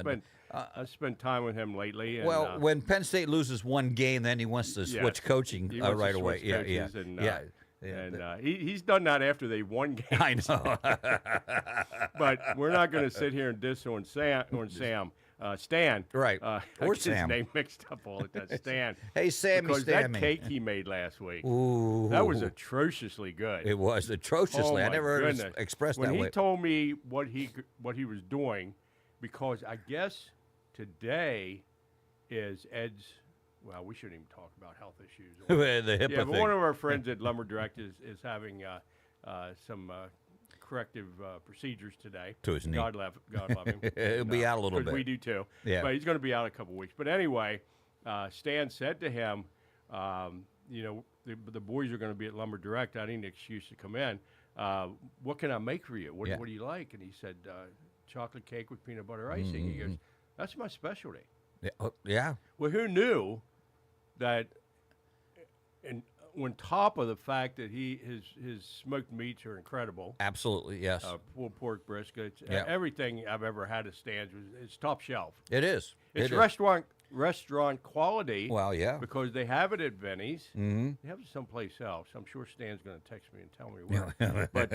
I've spent time with him lately. And, Well, when Penn State loses one game, then he wants to switch coaching he wants to right away. switch Yeah. coaches And he's done that after they won games. I know. But we're not going to sit here and diss on Sam. Stan. Right. I Or get Sam. his name mixed up all the time. Stan. Hey, Sammy Because Stammy. that cake he made last week, Ooh. that was atrociously good. It was atrociously. Oh, I my never heard it goodness. expressed when that he way. told me what he was doing, because I guess today is Ed's. Well, we shouldn't even talk about health issues. The HIPAA yeah, but thing. one of our friends at Lumber Direct is having some corrective procedures today. To his knee. God love him. He'll be out a little 'cause bit. We do too. Yeah. But he's going to be out a couple weeks. But anyway, Stan said to him, the boys are going to be at Lumber Direct. I need an excuse to come in. What can I make for you? What do you like? And he said, chocolate cake with peanut butter icing. He goes, that's my specialty. Yeah. Yeah. Well, who knew that? And on top of the fact that his smoked meats are incredible. Absolutely, yes. Pulled pork briskets, Yeah. everything I've ever had at Stan's is top shelf. It is. It's It is. restaurant quality. Well, yeah. Because they have it at Vinny's. Mhm. They have it someplace else. I'm sure Stan's going to text me and tell me where. But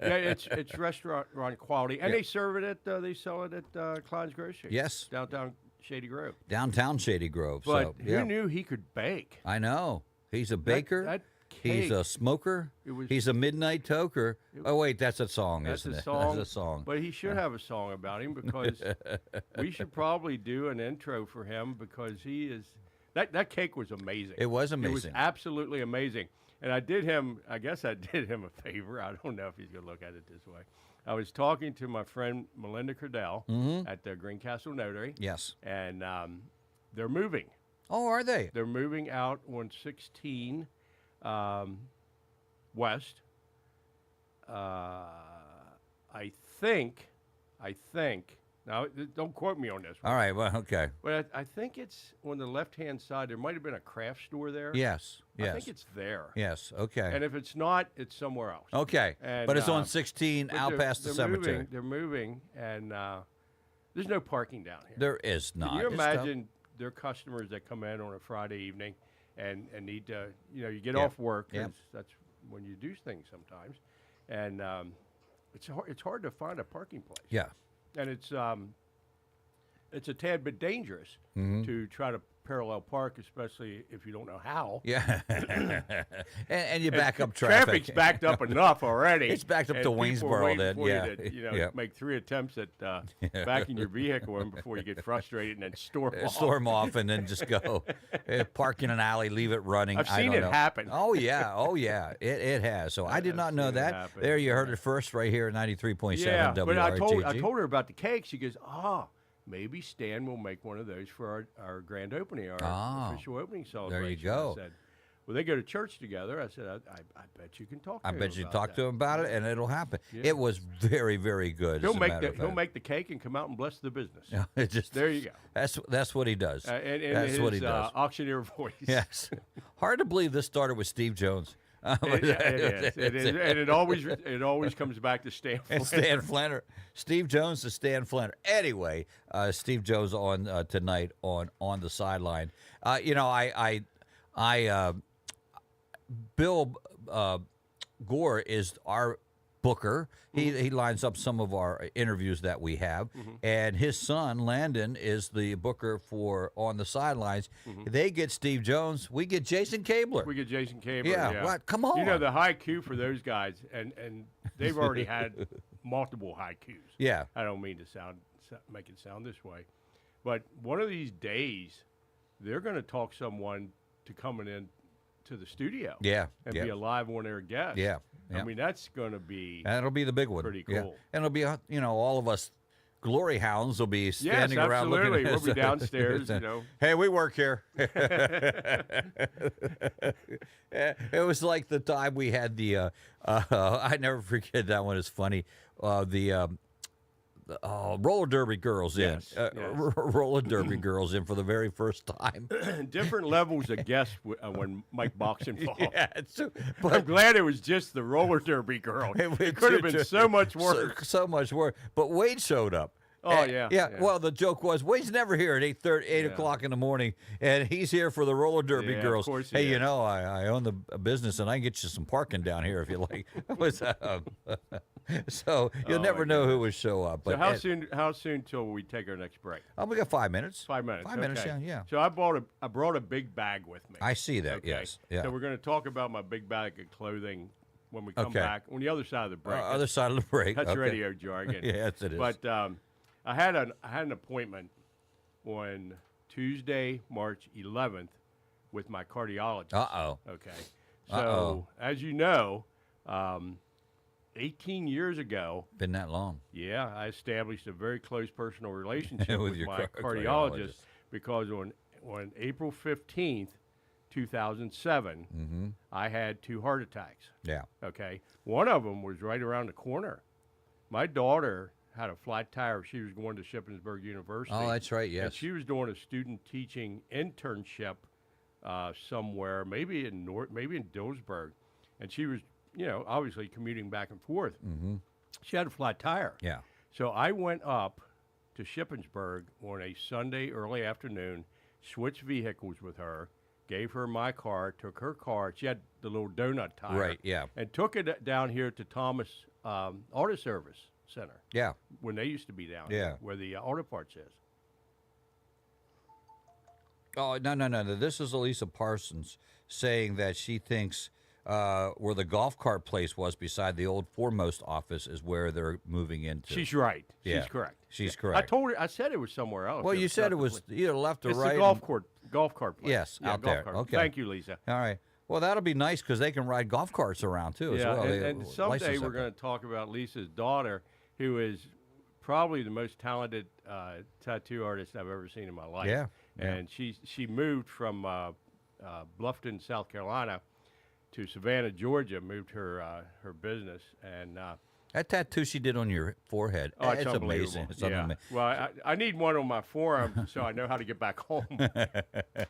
it's restaurant quality, and Yeah. they serve it at they sell it at Klein's Grocery. Yes. Downtown Shady Grove. Downtown Shady Grove. But so, who yeah. knew he could bake? I know. He's a baker. that He's cake, a smoker. He's a midnight toker. Oh, wait, that's a song, That's isn't a it? song. That's a song. But he should have a song about him, because we should probably do an intro for him, because he is that cake was amazing. It was It was amazing. absolutely amazing. And I guess I did him a favor. I don't know if he's going to look at it this way. I was talking to my friend Melinda Cordell at the Greencastle Notary. Yes. And they're moving. Oh, are they? They're moving out on 16 West. I think. Now, don't quote me on this one. All right, well, okay. But I think it's on the left-hand side. There might have been a craft store there. Yes, I yes. think it's there. Yes, okay. And if it's not, it's somewhere else. Okay, And, but it's on 16 but out past the they're cemetery. Moving, they're moving, and there's no parking down here. There is not. Can you It's tough. imagine their customers that come in on a Friday evening and need to, you get Yeah. off work, Yeah. 'cause that's when you do things sometimes. And it's hard to find a parking place. Yeah. And it's a tad bit dangerous Mhm. to try to parallel park, especially if you don't know how. Yeah. and you back up traffic. Traffic's backed up enough already. It's backed up and to people are Waynesboro waiting then. for Yeah. you to, make 3 attempts at backing your vehicle in before you get frustrated and then storm off. Storm off and then just go. Park in an alley, leave it running. I've I seen don't it know. happen. Oh, yeah. It has. So I did not know that. There you heard it first right here at 93.7 Yeah, WRGG. but I told her about the cake. She goes, maybe Stan will make one of those for our grand opening, our official opening celebration. There you go. I said, well, they go to church together. I said, I bet you can talk to him. I bet you about talk that. to him about it, and it'll happen. Yeah. It was very, very good. He'll make the cake and come out and bless the business. Yeah, there you go. That's what he does. And that's his, what he does. Auctioneer voice. Yes. Hard to believe this started with Steve Jones. It is, and it always comes back to Stan Flanner. And Stan Flanner. Steve Jones to Stan Flanner. Anyway, Steve Jones on tonight on the sideline. Bill Gore is our booker. He lines up some of our interviews that we have, and his son Landon is the booker for on the sidelines. They get Steve Jones, we get Jason Cabler. We get Jason Cabler. Yeah, what? Come on. You know the haiku for those guys, and they've already had multiple haikus. Yeah. I don't mean to make it sound this way, but one of these days, they're going to talk someone to coming in to the studio. Yeah. And be a live on-air guest. Yeah. I mean, that's going to be that'll be the big one. Pretty cool. Yeah. And it'll be, all of us glory hounds will be standing around looking at us. We'll be downstairs, Hey, we work here. It was like the time we had the, I never forget that one. It's funny. Roller derby girls in. Roller derby girls in for the very first time. Different levels of guests when Mike Box involved. Yeah, but I'm glad it was just the roller derby girl. It could have been so much worse. So much worse. But Wade showed up. Oh, yeah. Well, the joke was Wade's never here at 8 o'clock in the morning, and he's here for the roller derby girls. Of course hey, I own the business, and I can get you some parking down here if you like. So you'll never know who would show up. But so how soon till we take our next break? We got 5 minutes. 5 minutes. 5 minutes. Yeah. So I brought a big bag with me. I see that. Okay? Yes. Yeah. So we're going to talk about my big bag of clothing when we come back on the other side of the break. Other side of the break. That's radio jargon. Yes, it is. But I had an appointment on Tuesday, March 11th, with my cardiologist. Okay. So as you know, 18 years ago. Been that long. Yeah, I established a very close personal relationship with your my cardiologist because on April 15th, 2007, I had 2 heart attacks. Yeah. Okay. One of them was right around the corner. My daughter had a flat tire. She was going to Shippensburg University. Oh, that's right, yes. And she was doing a student teaching internship somewhere, maybe in Dillsburg. And she was, obviously commuting back and forth. She had a flat tire. Yeah. So I went up to Shippensburg on a Sunday early afternoon, switched vehicles with her, gave her my car, took her car. She had the little donut tire. Right, yeah. And took it down here to Thomas Auto Service Center. Yeah. When they used to be down here, where the auto parts is. Oh, no. This is Elisa Parsons saying that she thinks where the golf cart place was beside the old Foremost office is where they're moving into. She's right. Yeah. She's correct. She's correct. I told her. I said it was somewhere else. Well, you said it was either left or it's right. It's the golf cart place. Yes, out golf there. Cart. Okay. Thank you, Lisa. All right. Well, that'll be nice because they can ride golf carts around too as well. And someday we're going to talk about Lisa's daughter, who is probably the most talented tattoo artist I've ever seen in my life. Yeah. And she moved from Bluffton, South Carolina, to Savannah, Georgia. Moved her business and. That tattoo she did on your forehead, it's amazing. It's amazing. Well, I need one on my forearm so I know how to get back home.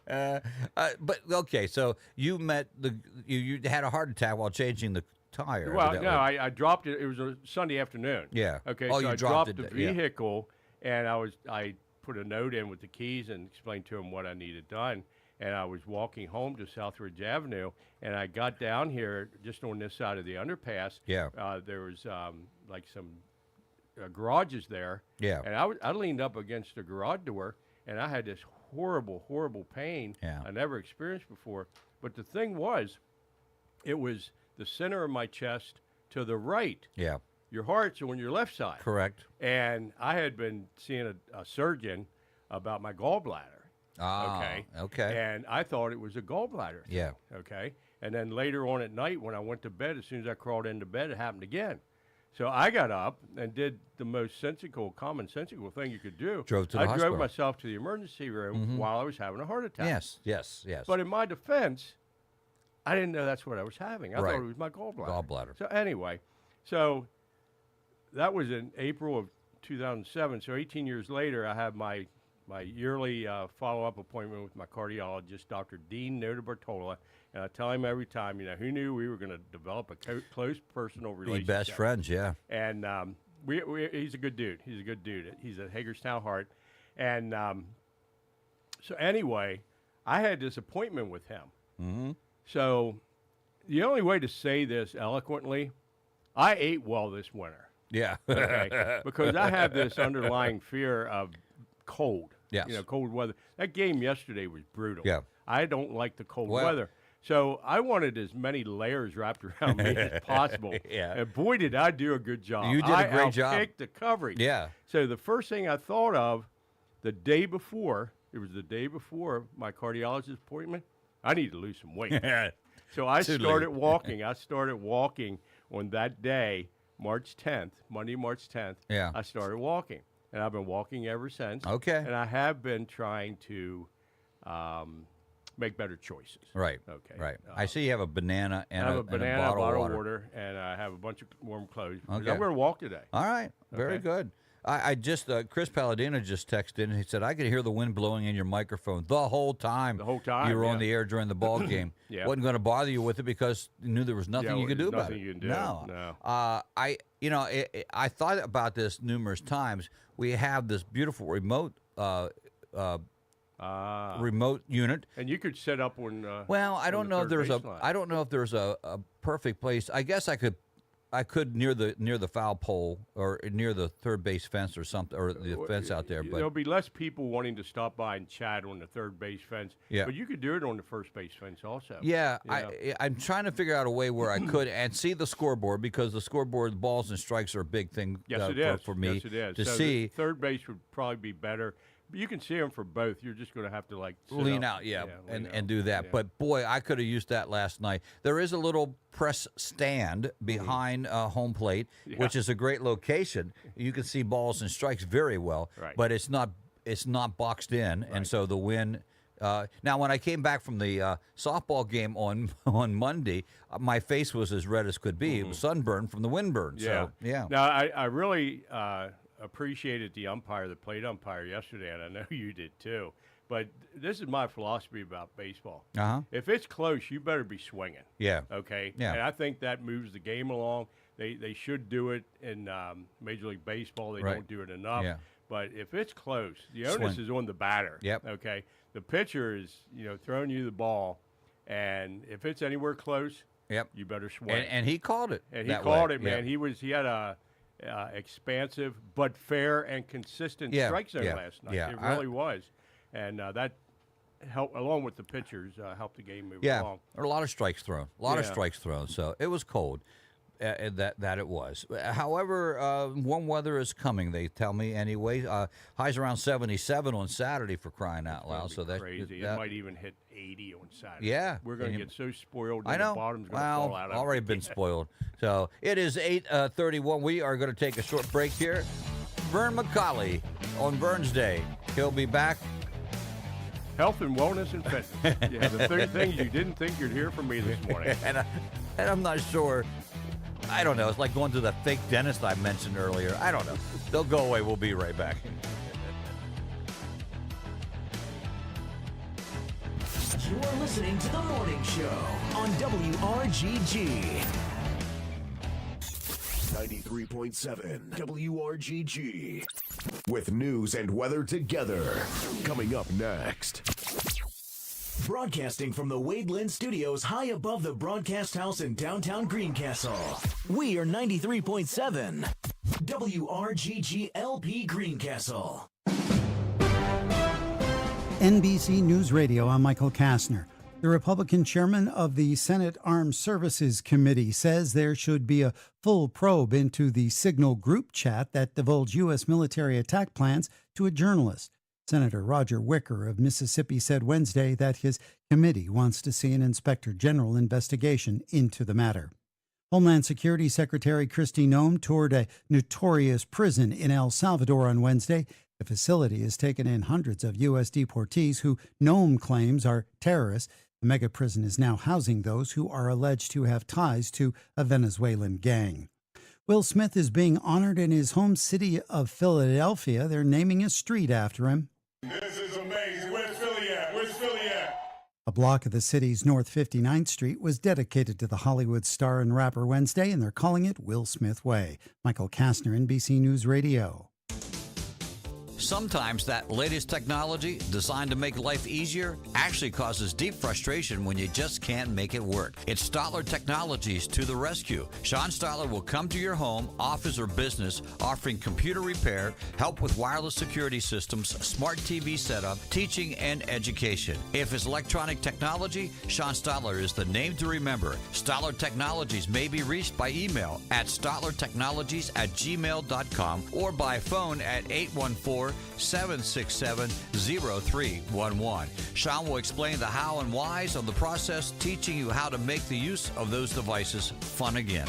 But okay, so you met you had a heart attack while changing the tire. Well, no, I dropped it. It was a Sunday afternoon. Yeah. Okay. Oh, so you I dropped the vehicle, and I put a note in with the keys and explained to him what I needed done. And I was walking home to Southridge Avenue, and I got down here just on this side of the underpass. Yeah. There was like some garages there. Yeah. And I leaned up against the garage door, and I had this horrible, horrible pain I never experienced before. But the thing was, it was the center of my chest to the right. Yeah. Your heart's on your left side. Correct. And I had been seeing a surgeon about my gallbladder. Okay. And I thought it was a gallbladder thing. Yeah. Okay. And then later on at night when I went to bed, as soon as I crawled into bed, it happened again. So I got up and did the most commonsensical thing you could do. Drove to the I hospital. drove myself to the emergency room while I was having a heart attack. Yes. But in my defense, I didn't know that's what I was having. I Right. thought it was my gallbladder. Gallbladder. So anyway, that was in April of 2007. So 18 years later, I have my yearly follow-up appointment with my cardiologist, Dr. Dean Notarbartola, and I tell him every time, who knew we were going to develop a close personal relationship? Be best friends, yeah. And he's a good dude. He's a good dude. He's at Hagerstown Heart. And so anyway, I had this appointment with him. Mm-hmm. So the only way to say this eloquently, I ate well this winter. Yeah. Okay. Because I have this underlying fear of cold. Yes. Cold weather. That game yesterday was brutal. Yeah. I don't like the cold Well- weather. So I wanted as many layers wrapped around me as possible. Yeah. And boy, did I do a good job. You did a great job. I outkicked the coverage. Yeah. So the first thing I thought of the day before, it was the day before my cardiologist appointment, I need to lose some weight. So I started walking. I started walking on that day, March 10th, Monday, March 10th. Yeah. I started walking. And I've been walking ever since. Okay. And I have been trying to make better choices. Right. Okay. Right. I see you have a banana and I have a a banana, and a bottle of of water, and I have a bunch of warm clothes. Okay. I'm going to walk today. All right. Very Okay. good. I just, Chris Palladino just texted and he said, I could hear the wind blowing in your microphone the whole time. The whole time, you were on yeah. the air during the ball game. Yeah. Wasn't going to bother you with it because you knew there was nothing you could do about it. Nothing you can do. No. No. I thought about this numerous times. We have this beautiful remote remote unit. And you could set up one. Well, I don't know if there's a perfect place. I guess I could near the foul pole or near the third base fence or something, or the fence out there. But there'll be less people wanting to stop by and chat on the third base fence. Yeah. But you could do it on the first base fence also. yeah, I'm trying to figure out a way where I could and see the scoreboard, because the scoreboard, the balls and strikes are a big thing Yes, it is. for me Yes, it is. to So see. the third base would probably be better. But you can see them for both. You're just going to have to sit Lean up. out, yeah, lean out. and do that. But boy, I could have used that last night. There is a little press stand behind home plate, which is a great location. You can see balls and strikes very well, Right. but it's not boxed in, and so the wind. Now, when I came back from the softball game on Monday, my face was as red as could be. It was sunburned from the windburn. Yeah. So, yeah. Now, I really appreciated the plate umpire yesterday, and I know you did too. But this is my philosophy about baseball. Uh-huh. If it's close, you better be swinging. Yeah. Okay? Yeah. And I think that moves the game along. They should do it in Major League Baseball. They Right. don't do it enough. Yeah. But if it's close, the onus Swing. is on the batter. Yep. Okay? The pitcher is, throwing you the ball, and if it's anywhere close, Yep. you better swing. And he called it. And he that called way. it, man. Yeah. He had a expansive but fair and consistent strike zone last night. Yeah. It really was, and that helped, along with the pitchers, helped the game move Yeah, along. there were a lot of strikes thrown. Of Yeah. strikes thrown. So it was cold. That it was. However, warm weather is coming. They tell me anyway. Highs around 77 on Saturday, for crying out loud. So that's crazy. It might even hit 80 on Saturday. Yeah, we're going to And get so spoiled. I that know. The bottom's going to Well, fall out. already been spoiled. So it is 8:31. We are going to take a short break here. Vern McCauley on Vern's Day. He'll be back. Health and wellness and fitness. Yeah, the three things you didn't think you'd hear from me this morning. and I'm not sure. I don't know. It's like going to the fake dentist I mentioned earlier. I don't know. They'll go away. We'll be right back. You're listening to The Morning Show on WRGG. 93.7 WRGG. With news and weather together. Coming up next. Broadcasting from the Wade Lynn Studios high above the broadcast house in downtown Greencastle. We are 93.7 WRGG LP Greencastle. NBC News Radio, I'm Michael Kastner. The Republican chairman of the Senate Armed Services Committee says there should be a full probe into the Signal group chat that divulged U.S. military attack plans to a journalist. Senator Roger Wicker of Mississippi said Wednesday that his committee wants to see an inspector general investigation into the matter. Homeland Security Secretary Kristi Noem toured a notorious prison in El Salvador on Wednesday. The facility has taken in hundreds of U.S. deportees who Noem claims are terrorists. The mega prison is now housing those who are alleged to have ties to a Venezuelan gang. Will Smith is being honored in his home city of Philadelphia. They're naming a street after him. This is amazing. Where's Philly at? Where's Philly at? A block of the city's North 59th Street was dedicated to the Hollywood star and rapper Wednesday, and they're calling it Will Smith Way. Michael Kastner, NBC News Radio. Sometimes that latest technology designed to make life easier actually causes deep frustration when you just can't make it work. It's Stoller Technologies to the rescue. Sean Stoller will come to your home, office, or business offering computer repair, help with wireless security systems, smart TV setup, teaching, and education. If it's electronic technology, Sean Stoller is the name to remember. Stoller Technologies may be reached by email at stollertechnologies@gmail.com or by phone at 814-767-0311. Sean will explain the how and whys of the process, teaching you how to make the use of those devices fun again.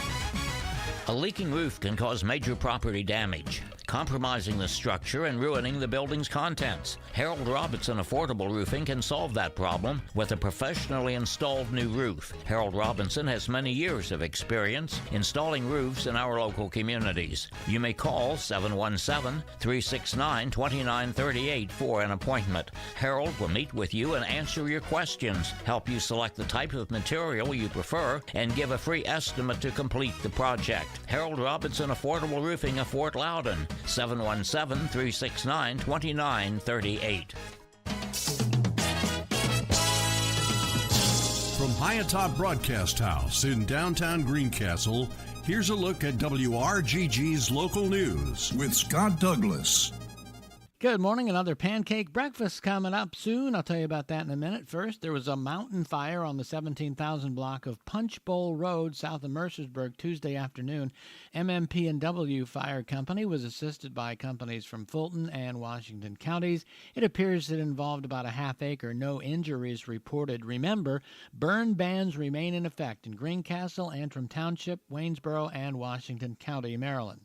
A leaking roof can cause major property damage, compromising the structure and ruining the building's contents. Harold Robinson Affordable Roofing can solve that problem with a professionally installed new roof. Harold Robinson has many years of experience installing roofs in our local communities. You may call 717-369-2938 for an appointment. Harold will meet with you and answer your questions, help you select the type of material you prefer, and give a free estimate to complete the project. Harold Robinson Affordable Roofing of Fort Loudon, 717-369-2938. From high atop Broadcast House in downtown Greencastle, here's a look at WRGG's local news with Scott Douglas. Good morning. Another pancake breakfast coming up soon. I'll tell you about that in a minute. First, there was a mountain fire on the 17,000 block of Punch Bowl Road south of Mercersburg Tuesday afternoon. MMP&W Fire Company was assisted by companies from Fulton and Washington counties. It appears it involved about a half acre. No injuries reported. Remember, burn bans remain in effect in Greencastle, Antrim Township, Waynesboro, and Washington County, Maryland.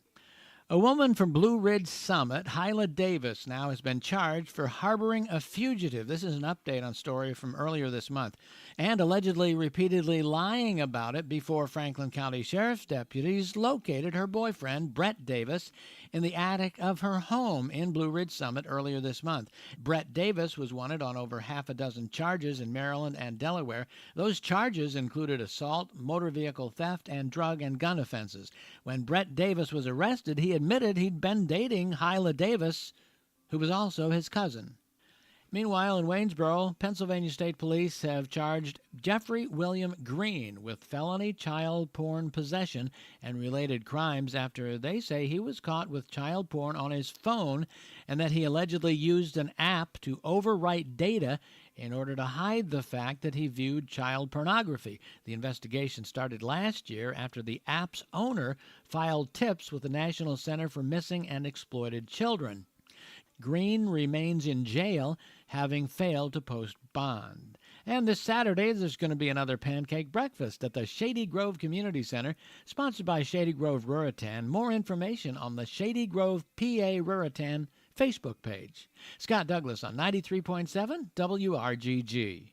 A woman from Blue Ridge Summit, Hyla Davis, now has been charged for harboring a fugitive. This is an update on a story from earlier this month. And allegedly repeatedly lying about it before Franklin County Sheriff's deputies located her boyfriend, Brett Davis, in the attic of her home in Blue Ridge Summit earlier this month. Brett Davis was wanted on over half a dozen charges in Maryland and Delaware. Those charges included assault, motor vehicle theft, and drug and gun offenses. When Brett Davis was arrested, he admitted he'd been dating Hyla Davis, who was also his cousin. Meanwhile, in Waynesboro, Pennsylvania State Police have charged Jeffrey William Green with felony child porn possession and related crimes after they say he was caught with child porn on his phone and that he allegedly used an app to overwrite data in order to hide the fact that he viewed child pornography. The investigation started last year after the app's owner filed tips with the National Center for Missing and Exploited Children. Green remains in jail, having failed to post bond. And this Saturday, there's going to be another pancake breakfast at the Shady Grove Community Center, sponsored by Shady Grove Ruritan. More information on the Shady Grove PA Ruritan Facebook page. Scott Douglas on 93.7 WRGG.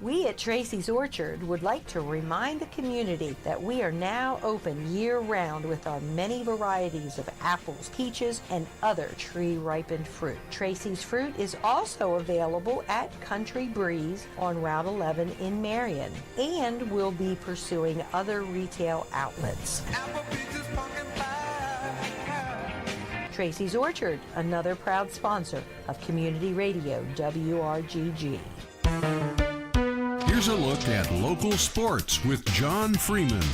We at Tracy's Orchard would like to remind the community that we are now open year-round with our many varieties of apples, peaches, and other tree-ripened fruit. Tracy's Fruit is also available at Country Breeze on Route 11 in Marion, and will be pursuing other retail outlets. Tracy's Orchard, another proud sponsor of Community Radio WRGG. Here's a look at local sports with John Freeman.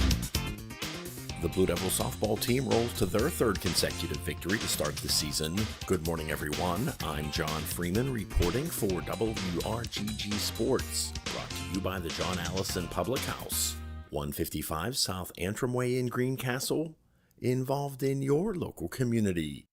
The Blue Devil softball team rolls to their third consecutive victory to start the season. Good morning, everyone. I'm John Freeman reporting for WRGG Sports, brought to you by the John Allison Public House, 155 South Antrim Way in Greencastle, involved in your local community.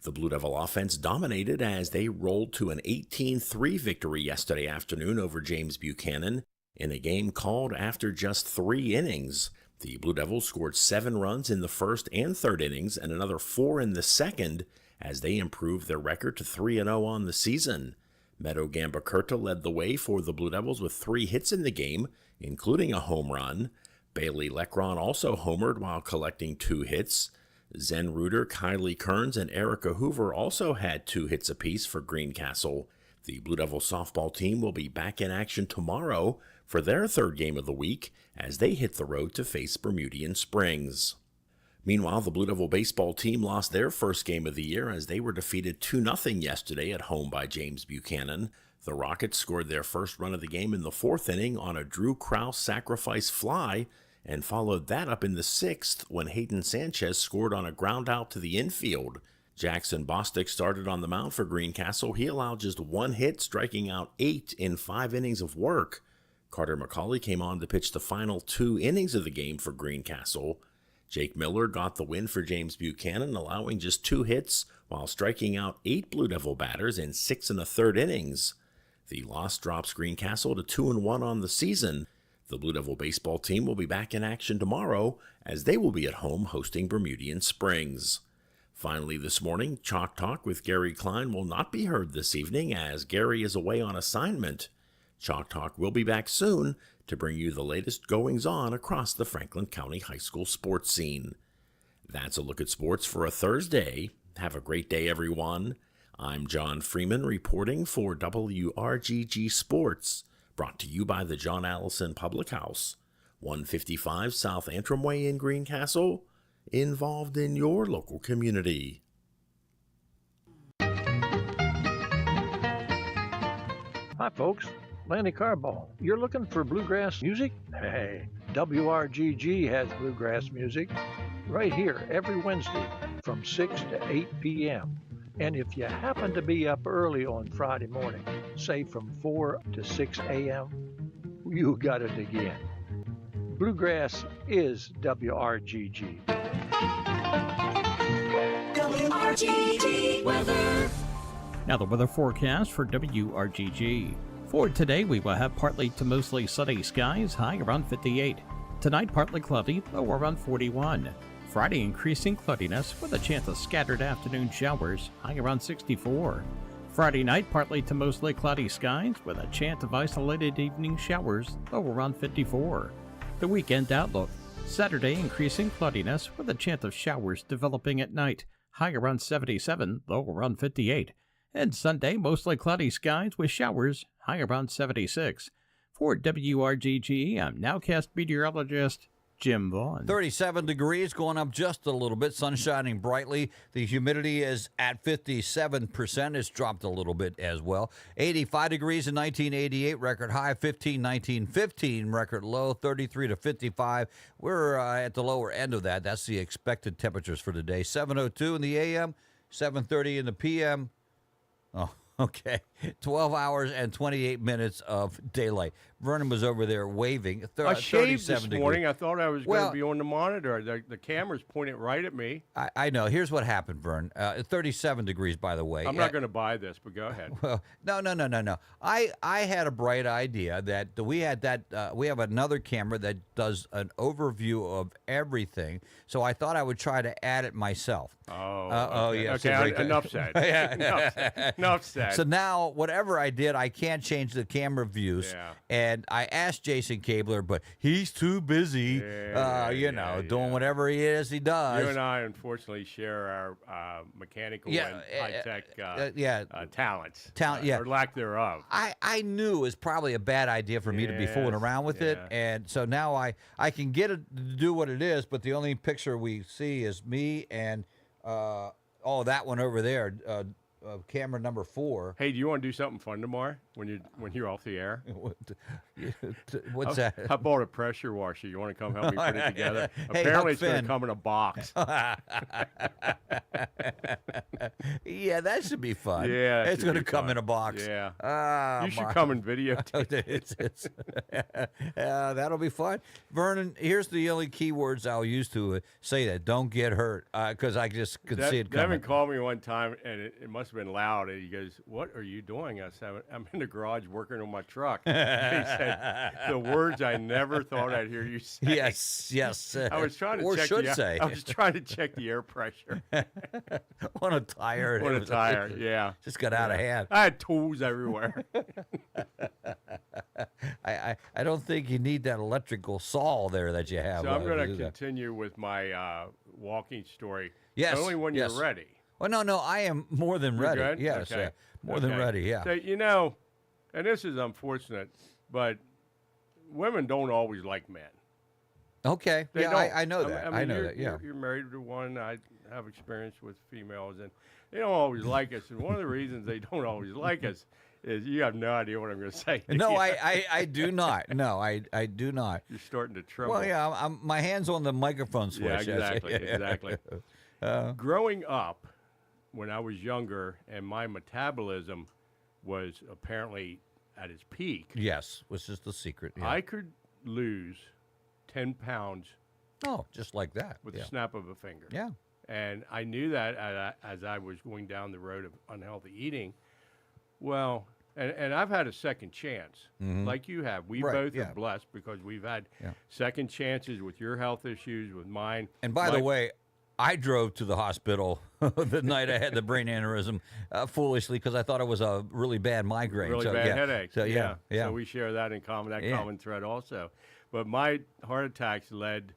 The Blue Devil offense dominated as they rolled to an 18-3 victory yesterday afternoon over James Buchanan in a game called after just 3 innings. The Blue Devils scored 7 runs in the first and third innings and another 4 in the second as they improved their record to 3-0 on the season. Meadow Gambacurta led the way for the Blue Devils with 3 hits in the game, including a home run. Bailey Lecron also homered while collecting 2 hits. Zen Reuter, Kylie Kearns, and Erica Hoover also had 2 hits apiece for Greencastle. The Blue Devil softball team will be back in action tomorrow for their third game of the week as they hit the road to face Bermudian Springs. Meanwhile, the Blue Devil baseball team lost their first game of the year as they were defeated 2-0 yesterday at home by James Buchanan. The Rockets scored their first run of the game in the 4th inning on a Drew Krause sacrifice fly and followed that up in the 6th when Hayden Sanchez scored on a ground out to the infield. Jackson Bostic started on the mound for Greencastle. He allowed just 1 hit, striking out 8 in 5 innings of work. Carter McCauley came on to pitch the final 2 innings of the game for Greencastle. Jake Miller got the win for James Buchanan, allowing just 2 hits while striking out 8 Blue Devil batters in 6 1/3 innings. The loss drops Greencastle to 2-1 on the season. The Blue Devil baseball team will be back in action tomorrow as they will be at home hosting Bermudian Springs. Finally this morning, Chalk Talk with Gary Klein will not be heard this evening as Gary is away on assignment. Chalk Talk will be back soon to bring you the latest goings-on across the Franklin County high school sports scene. That's a look at sports for a Thursday. Have a great day, everyone. I'm John Freeman reporting for WRGG Sports, brought to you by the John Allison Public House, 155 South Antrim Way in Greencastle, involved in your local community. Hi, folks. Lanny Carball. You're looking for bluegrass music? Hey, WRGG has bluegrass music right here every Wednesday from 6 to 8 p.m. And if you happen to be up early on Friday morning, say from 4 to 6 a.m., you got it again. Bluegrass is WRGG. WRGG weather. Now the weather forecast for WRGG. For today, we will have partly to mostly sunny skies, high around 58. Tonight, partly cloudy, low around 41. Friday, increasing cloudiness with a chance of scattered afternoon showers, high around 64. Friday night, partly to mostly cloudy skies with a chance of isolated evening showers, low around 54. The weekend outlook. Saturday, increasing cloudiness with a chance of showers developing at night, high around 77, low around 58. And Sunday, mostly cloudy skies with showers, high around 76. For WRGG, I'm nowcast meteorologist Jim Vaughn. 37 degrees, going up just a little bit, sun shining brightly. The humidity is at 57%. It's dropped a little bit as well. 85 degrees in 1988, record high. 1915, record low. 33 to 55. We're at the lower end of that. That's the expected temperatures for today. 7:02 in the a.m., 7:30 in the p.m. Oh, okay. 12 hours and 28 minutes of daylight. Vernon was over there waving. I shaved this morning. I thought I was going Well, to be on the monitor. The camera's pointing right at me. I know. Here's what happened, Vern. 37 degrees, by the way. I'm not going to buy this, but go ahead. Well, no. I had a bright idea that we had we have another camera that does an overview of everything. So I thought I would try to add it myself. Oh, yeah. Okay, enough said. Yeah. Enough said. So now, whatever I did, I can't change the camera views. Yeah. And I asked Jason Kabler, but he's too busy, doing whatever he does. You and I, unfortunately, share our mechanical and high-tech talents. Or lack thereof. I knew it was probably a bad idea for me to be fooling around with it. And so now I can get it to do what it is, but the only picture we see is me and, that one over there, camera number 4. Hey, do you want to do something fun tomorrow when you're off the air? What's that? I bought a pressure washer. You want to come help me put it together? Hey, Apparently, Huck it's going Finn. to come in a box. Yeah, that should be fun. Yeah, it's going to come in a box. Yeah. You should come and videotape. That'll be fun. Vernon, here's the only keywords I'll use to say that. Don't get hurt, because I just could see it coming. Devin called me one time, and it must have been loud. And he goes, "What are you doing?" I said, "I'm in the garage working on my truck." He said, "The words I never thought I'd hear you say." Yes. I was trying to or check should the, say. I was trying to check the air pressure on a tire. On a tire, yeah. Just got out of hand. I had tools everywhere. I don't think you need that electrical saw there that you have. So I'm going to continue with my walking story. Yes. Only when yes. you're ready. Well, no, I am more than You're ready. good? Yes, Okay. more than ready. Yeah. So, and this is unfortunate, but women don't always like men. Okay. They yeah, don't. I know that. I mean, I know that. Yeah. You're married to one. I have experience with females, and they don't always like us. And one of the reasons they don't always like us is you have no idea what I'm going to say. No, I do not. No, I do not. You're starting to tremble. Well, yeah, my hand's on the microphone switch. Yeah, exactly. Growing up, when I was younger, and my metabolism was apparently at its peak. Yes, which is the secret. Yeah. I could lose 10 pounds. Oh, just like that. With the snap of a finger. Yeah. And I knew that as I was going down the road of unhealthy eating. Well, and I've had a second chance, like you have. We both are blessed because we've had second chances with your health issues, with mine. And by the way, I drove to the hospital the night I had the brain aneurysm foolishly because I thought it was a really bad migraine. Really bad headache. So, yeah. So we share that in common, common thread also. But my heart attacks led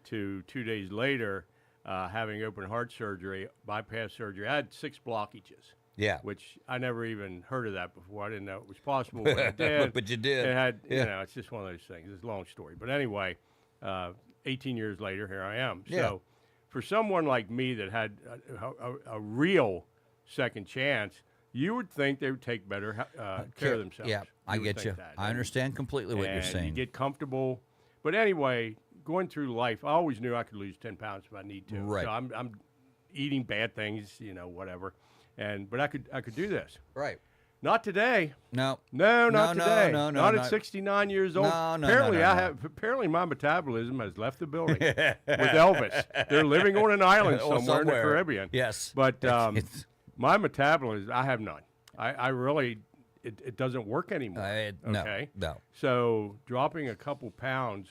to 2 days later having open heart surgery, bypass surgery. I had 6 blockages. Yeah. Which I never even heard of that before. I didn't know it was possible, but I did. But you did. It had, it's just one of those things. It's a long story. But anyway, 18 years later, here I am. Yeah. So for someone like me that had a real second chance, you would think they would take better care of themselves. Yeah, I get you. I understand completely what you're saying. You get comfortable. But anyway, going through life, I always knew I could lose 10 pounds if I need to. Right. So I'm eating bad things, whatever. But I could do this. Right. Not today. No. Not today. No, not at 69 years old. Apparently my metabolism has left the building with Elvis. They're living on an island somewhere in the Caribbean. Yes. But my metabolism, I have none. I really, it doesn't work anymore. Okay. No. So dropping a couple pounds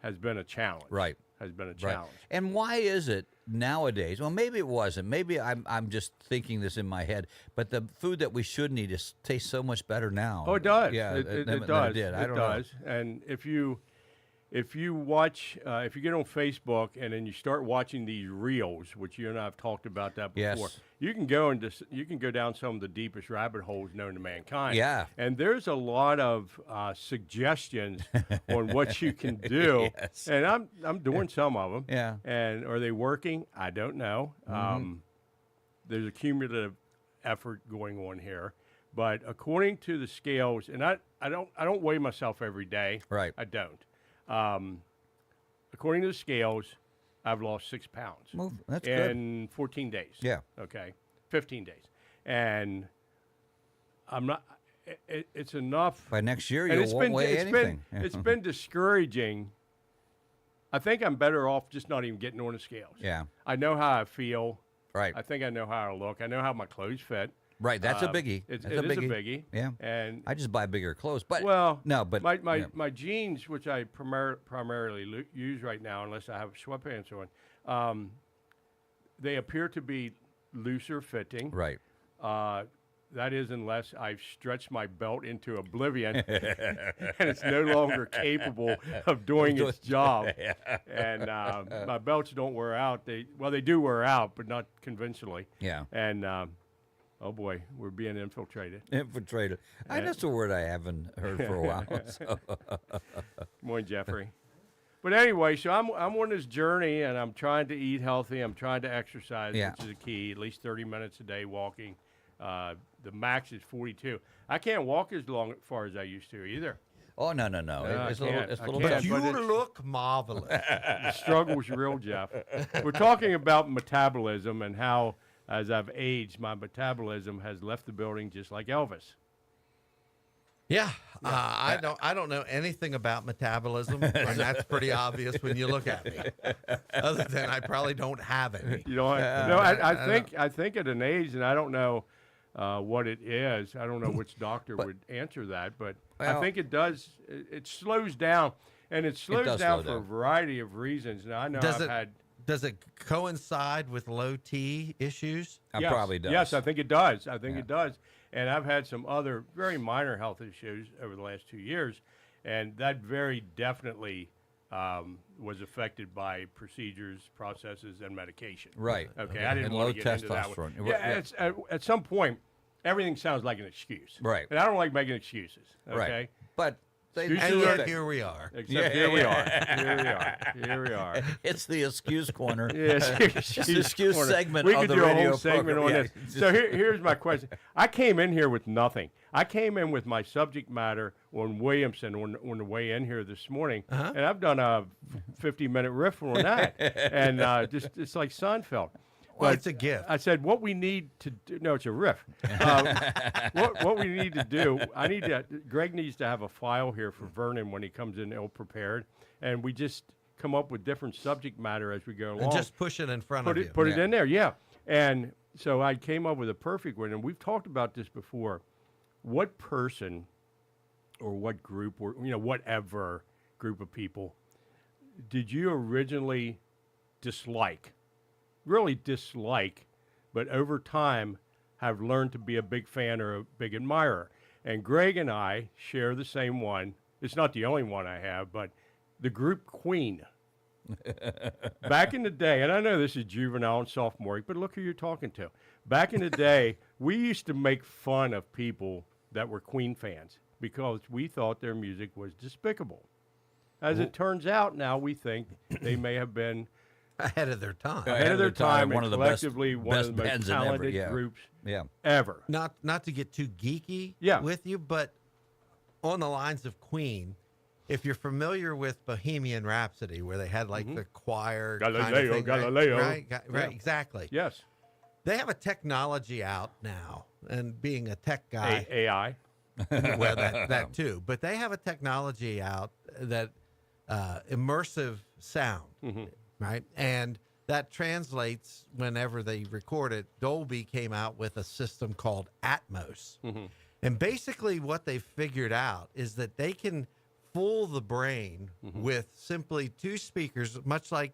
has been a challenge. Right. Has been a challenge. And why is it nowadays? Well, maybe it wasn't. Maybe I'm just thinking this in my head. But the food that we should eat tastes so much better now. Oh, it does. Yeah, it does. I don't know. And if you watch, if you get on Facebook and then you start watching these reels, which you and I have talked about that before, Yes. you can go down some of the deepest rabbit holes known to mankind. Yeah. And there's a lot of suggestions on what you can do. Yes. And I'm doing some of them. Yeah. And are they working? I don't know. There's a cumulative effort going on here. But according to the scales, and I don't weigh myself every day. Right. I don't. According to the scales, I've lost 6 pounds. Well, that's in 14 days. Yeah. Okay. 15 days. And I'm not. It's enough. By next year, and you won't weigh anything. It's been discouraging. I think I'm better off just not even getting on the scales. Yeah. I know how I feel. Right. I think I know how I look. I know how my clothes fit. Right, that's a biggie. It is That's a biggie. Yeah, and I just buy bigger clothes. But my jeans, which I primarily use right now, unless I have sweatpants on, they appear to be looser fitting. Right. That is, unless I've stretched my belt into oblivion and it's no longer capable of doing its job. And my belts don't wear out. They do wear out, but not conventionally. Yeah. And oh boy, we're being infiltrated. Infiltrated. That's a word I haven't heard for a while. So. Morning, Jeffrey. But anyway, so I'm on this journey, and I'm trying to eat healthy. I'm trying to exercise, which is a key. At least 30 minutes a day walking. The max is 42. I can't walk as far as I used to either. Oh, no. It's a little But You it's- look marvelous. The struggle's real, Jeff. We're talking about metabolism and how, as I've aged, my metabolism has left the building just like Elvis. Yeah, I don't know anything about metabolism, and that's pretty obvious when you look at me. Other than I probably don't have any. You know, I think at an age, and I don't know what it is. I don't know which doctor would answer that, but I think it does. It slows down, and it slows down for a variety of reasons. Now I know Does it coincide with low T issues? Yes, probably does. Yes, I think it does. I think it does. And I've had some other very minor health issues over the last 2 years, and that very definitely was affected by procedures, processes, and medication. Right. Okay. I didn't And want low to get into that one. testosterone. Yeah. Yeah. It's, at some point, everything sounds like an excuse. Right. And I don't like making excuses. Okay. Right. But And yet here we are. Except here we are. Here we are. Here we are. It's the excuse corner. Yes, It's the excuse corner. segment We of could the do a radio whole segment program. on this. So here's my question. I came in here with nothing. I came in with my subject matter on Williamson on the way in here this morning, and I've done a 50-minute riff on that, and just it's like Seinfeld. Well, But it's a gift. I said, what we need to do, no, it's a riff. What we need to do, Greg needs to have a file here for Vernon when he comes in ill-prepared, and we just come up with different subject matter as we go along. And just push it in front of you. Put it in there, yeah. And so I came up with a perfect one, and we've talked about this before. What person or what group or, whatever group of people did you originally dislike? Really dislike, but over time have learned to be a big fan or a big admirer. And Greg and I share the same one. It's not the only one I have, but the group Queen. Back in the day, and I know this is juvenile and sophomoric, but look who you're talking to. Back in the day, we used to make fun of people that were Queen fans because we thought their music was despicable. As it turns out, now we think they may have been ahead of their time. Ahead of their time, one and of the collectively best one of the most bands ever, talented yeah. groups Yeah. ever. Not to get too geeky Yeah. with you, but on the lines of Queen, if you're familiar with Bohemian Rhapsody, where they had like the choir kind of Galileo, thing, Galileo. right, Yeah. exactly. Yes. They have a technology out now, and being a tech guy, AI. well, that too. But they have a technology out that immersive sound, right? And that translates whenever they record it. Dolby came out with a system called Atmos. And basically what they figured out is that they can fool the brain with simply two speakers, much like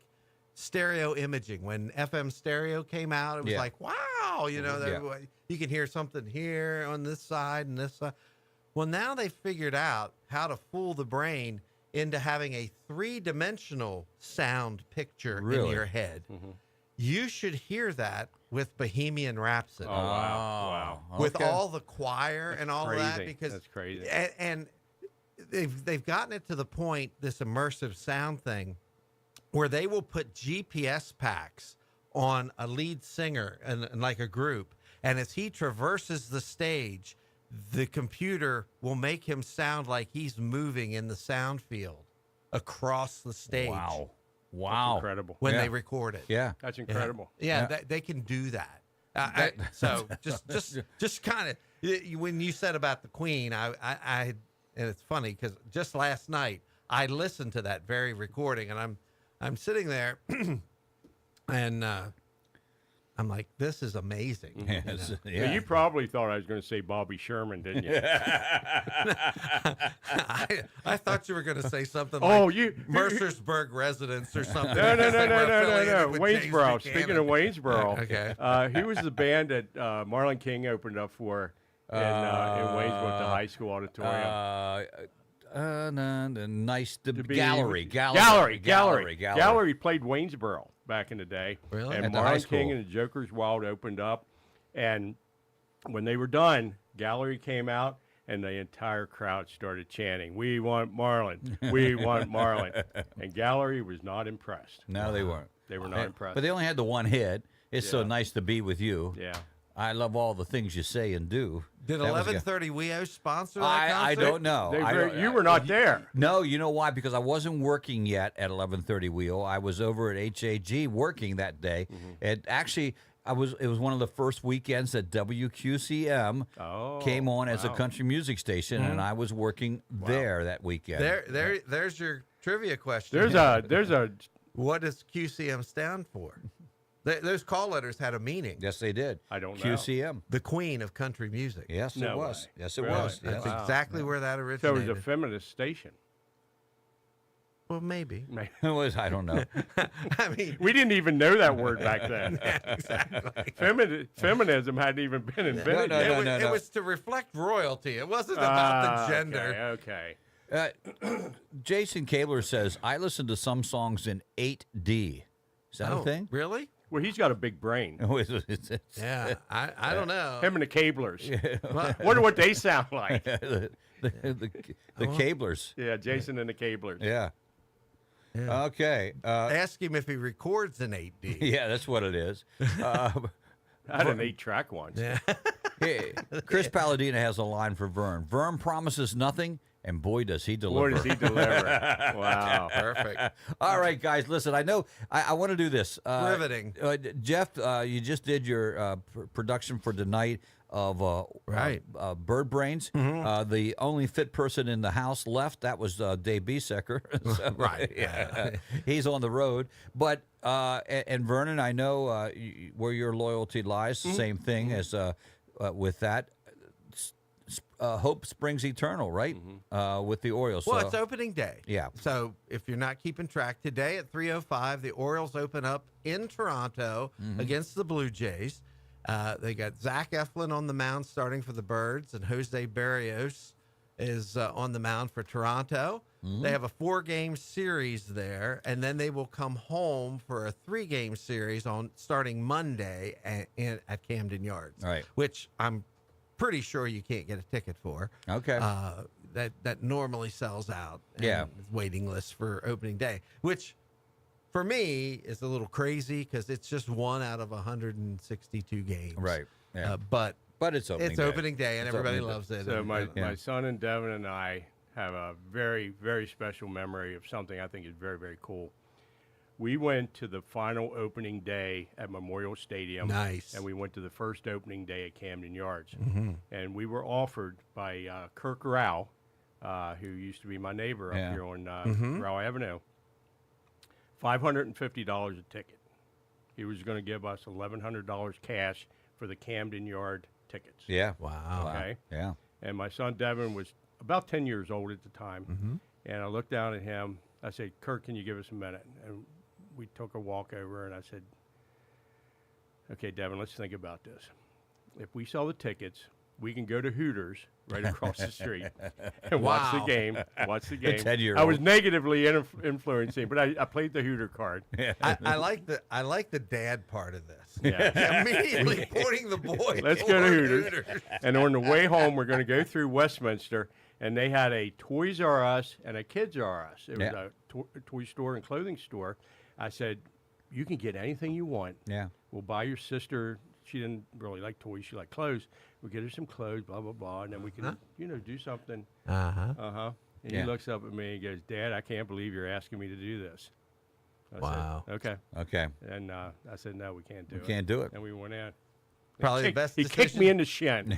stereo imaging. When FM stereo came out, it was like, wow, you can hear something here on this side and this side. Well, now they figured out how to fool the brain into having a three-dimensional sound picture in your head. You should hear that with Bohemian Rhapsody. Oh, wow. With all the choir and all crazy. that, because That's crazy. And they've gotten it to the point, this immersive sound thing, where they will put GPS packs on a lead singer and like a group, and as he traverses the stage, the computer will make him sound like he's moving in the sound field across the stage. Wow. That's incredible. When they record it. Yeah. That's incredible. Yeah, they can do that. So just kind of, when you said about the Queen, I and it's funny because just last night I listened to that very recording, and I'm sitting there and I'm like, this is amazing. Yes. Yeah. You probably thought I was going to say Bobby Sherman, didn't you? I thought you were going to say something Mercersburg residence or something. No. Waynesboro. Speaking of Waynesboro, okay. he was the band that Marlon King opened up for in Waynesboro at the high school auditorium. Gallery played Waynesboro back in the day. Really? And At the high Marlon King school. and the Joker's Wild opened up. And when they were done, Gallery came out, and the entire crowd started chanting, "We want Marlon. We want Marlon." And Gallery was not impressed. No, they weren't. They were not impressed. But they only had the one hit. It's so Yeah. nice to be with you. Yeah. I love all the things you say and do. Did That was 1130 WEO sponsor that I concert? don't know. You were not there. No, you know why? Because I wasn't working yet at 1130 WEO. I was over at HAG working that day. And actually, it was one of the first weekends that WQCM came on as a country music station, and I was working there that weekend. There's your trivia question. There's a. What does QCM stand for? Those call letters had a meaning. Yes, they did. I don't know. QCM. The queen of country music. Yes, it was. Way. Yes, it Really? was. That's Yes. exactly where that So originated. it was a feminist station. Well, maybe. It was. I don't know. I mean, we didn't even know that word back then. Exactly. Feminism hadn't even been invented. It was to reflect royalty. It wasn't about the gender. Okay. Jason Kaler says, I listen to some songs in 8D. Is that a thing? Really? Well, he's got a big brain. Yeah, I don't know. Him and the Cablers. Wonder what they sound like. the Cablers. Yeah, Jason and the Cablers. Yeah. Okay. Ask him if he records in 8D. Yeah, that's what it is. I had an 8-track once. Yeah. Hey, Chris Palladino has a line for Vern. Vern promises nothing, and boy, does he deliver. Boy, does he deliver. Wow. Perfect. All right, guys, listen, I know I want to do this. Riveting. Jeff, you just did your production for tonight of Bird Brains. The only fit person in the house left, that was Dave Biesecker. So, Right. Yeah. He's on the road. But, and Vernon, I know where your loyalty lies, same thing as with that. Hope springs eternal, right? With the Orioles. Well, so, it's opening day. Yeah. So if you're not keeping track, today at 3:05, the Orioles open up in Toronto against the Blue Jays. They got Zach Eflin on the mound starting for the Birds, and Jose Barrios is on the mound for Toronto. They have a 4-game series there, and then they will come home for a 3-game series on starting Monday at Camden Yards. Right. Which I'm pretty sure you can't get a ticket for. Okay. That normally sells out. Yeah. Waiting list for opening day, which for me is a little crazy because it's just one out of 162 games. Right. Yeah. But it's opening day. opening day, and It's everybody opening day. loves it. So and- my son and Devin and I have a very, very special memory of something I think is very, very cool. We went to the final opening day at Memorial Stadium. Nice. And we went to the first opening day at Camden Yards. And we were offered by Kirk Rao, who used to be my neighbor up here on Rao Avenue, $550 a ticket. He was going to give us $1,100 cash for the Camden Yard tickets. Yeah. Wow. Okay. Yeah. And my son Devin was about 10 years old at the time. And I looked down at him. I said, Kirk, can you give us a minute? And we took a walk over, and I said, okay, Devin, let's think about this. If we sell the tickets, we can go to Hooters right across the street and watch the game. Watch the game. 10-year-old. I was negatively influencing, but I played the Hooter card. I like the dad part of this. Yeah. Immediately pointing the boy. Let's go to Hooters. And on the way home, we're going to go through Westminster, and they had a Toys R Us and a Kids R Us. It was a toy store and clothing store. I said, you can get anything you want. Yeah. We'll buy your sister. She didn't really like toys. She liked clothes. We'll get her some clothes, blah, blah, blah, and then we can, do something. And he looks up at me and goes, Dad, I can't believe you're asking me to do this. I said, okay. Okay. And I said, no, we can't do it. We can't do it. And we went in. Probably the best He decision. kicked me in the shin.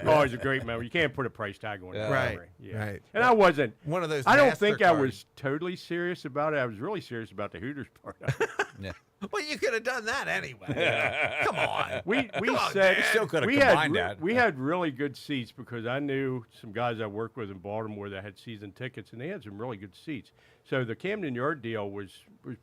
Oh, he's a great memory. You can't put a price tag on it. Right, Yeah. right. And I wasn't. One of those I don't think I MasterCard. was totally serious about it. I was really serious about the Hooters part of it. Yeah. Well, you could have done that anyway. Come on. We Come on, said Dad. Still could have we combined had that. we had really good seats because I knew some guys I worked with in Baltimore that had season tickets, and they had some really good seats. So the Camden Yard deal was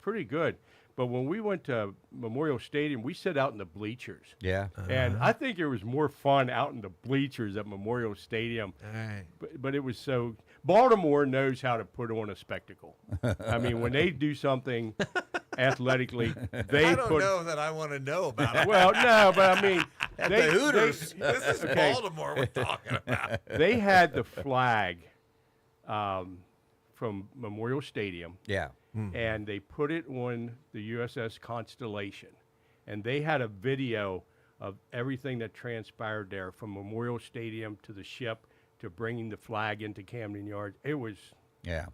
pretty good. But when we went to Memorial Stadium, we sat out in the bleachers. Yeah. And I think it was more fun out in the bleachers at Memorial Stadium. Right. But it was so. Baltimore knows how to put on a spectacle. I mean, when they do something athletically, they I don't put. know that I want to know about it. Well, no, but I mean, At they, the Hooters. This is okay. Baltimore we're talking about. They had the flag from Memorial Stadium. Yeah. And they put it on the USS Constellation. And they had a video of everything that transpired there, from Memorial Stadium to the ship to bringing the flag into Camden Yards. It was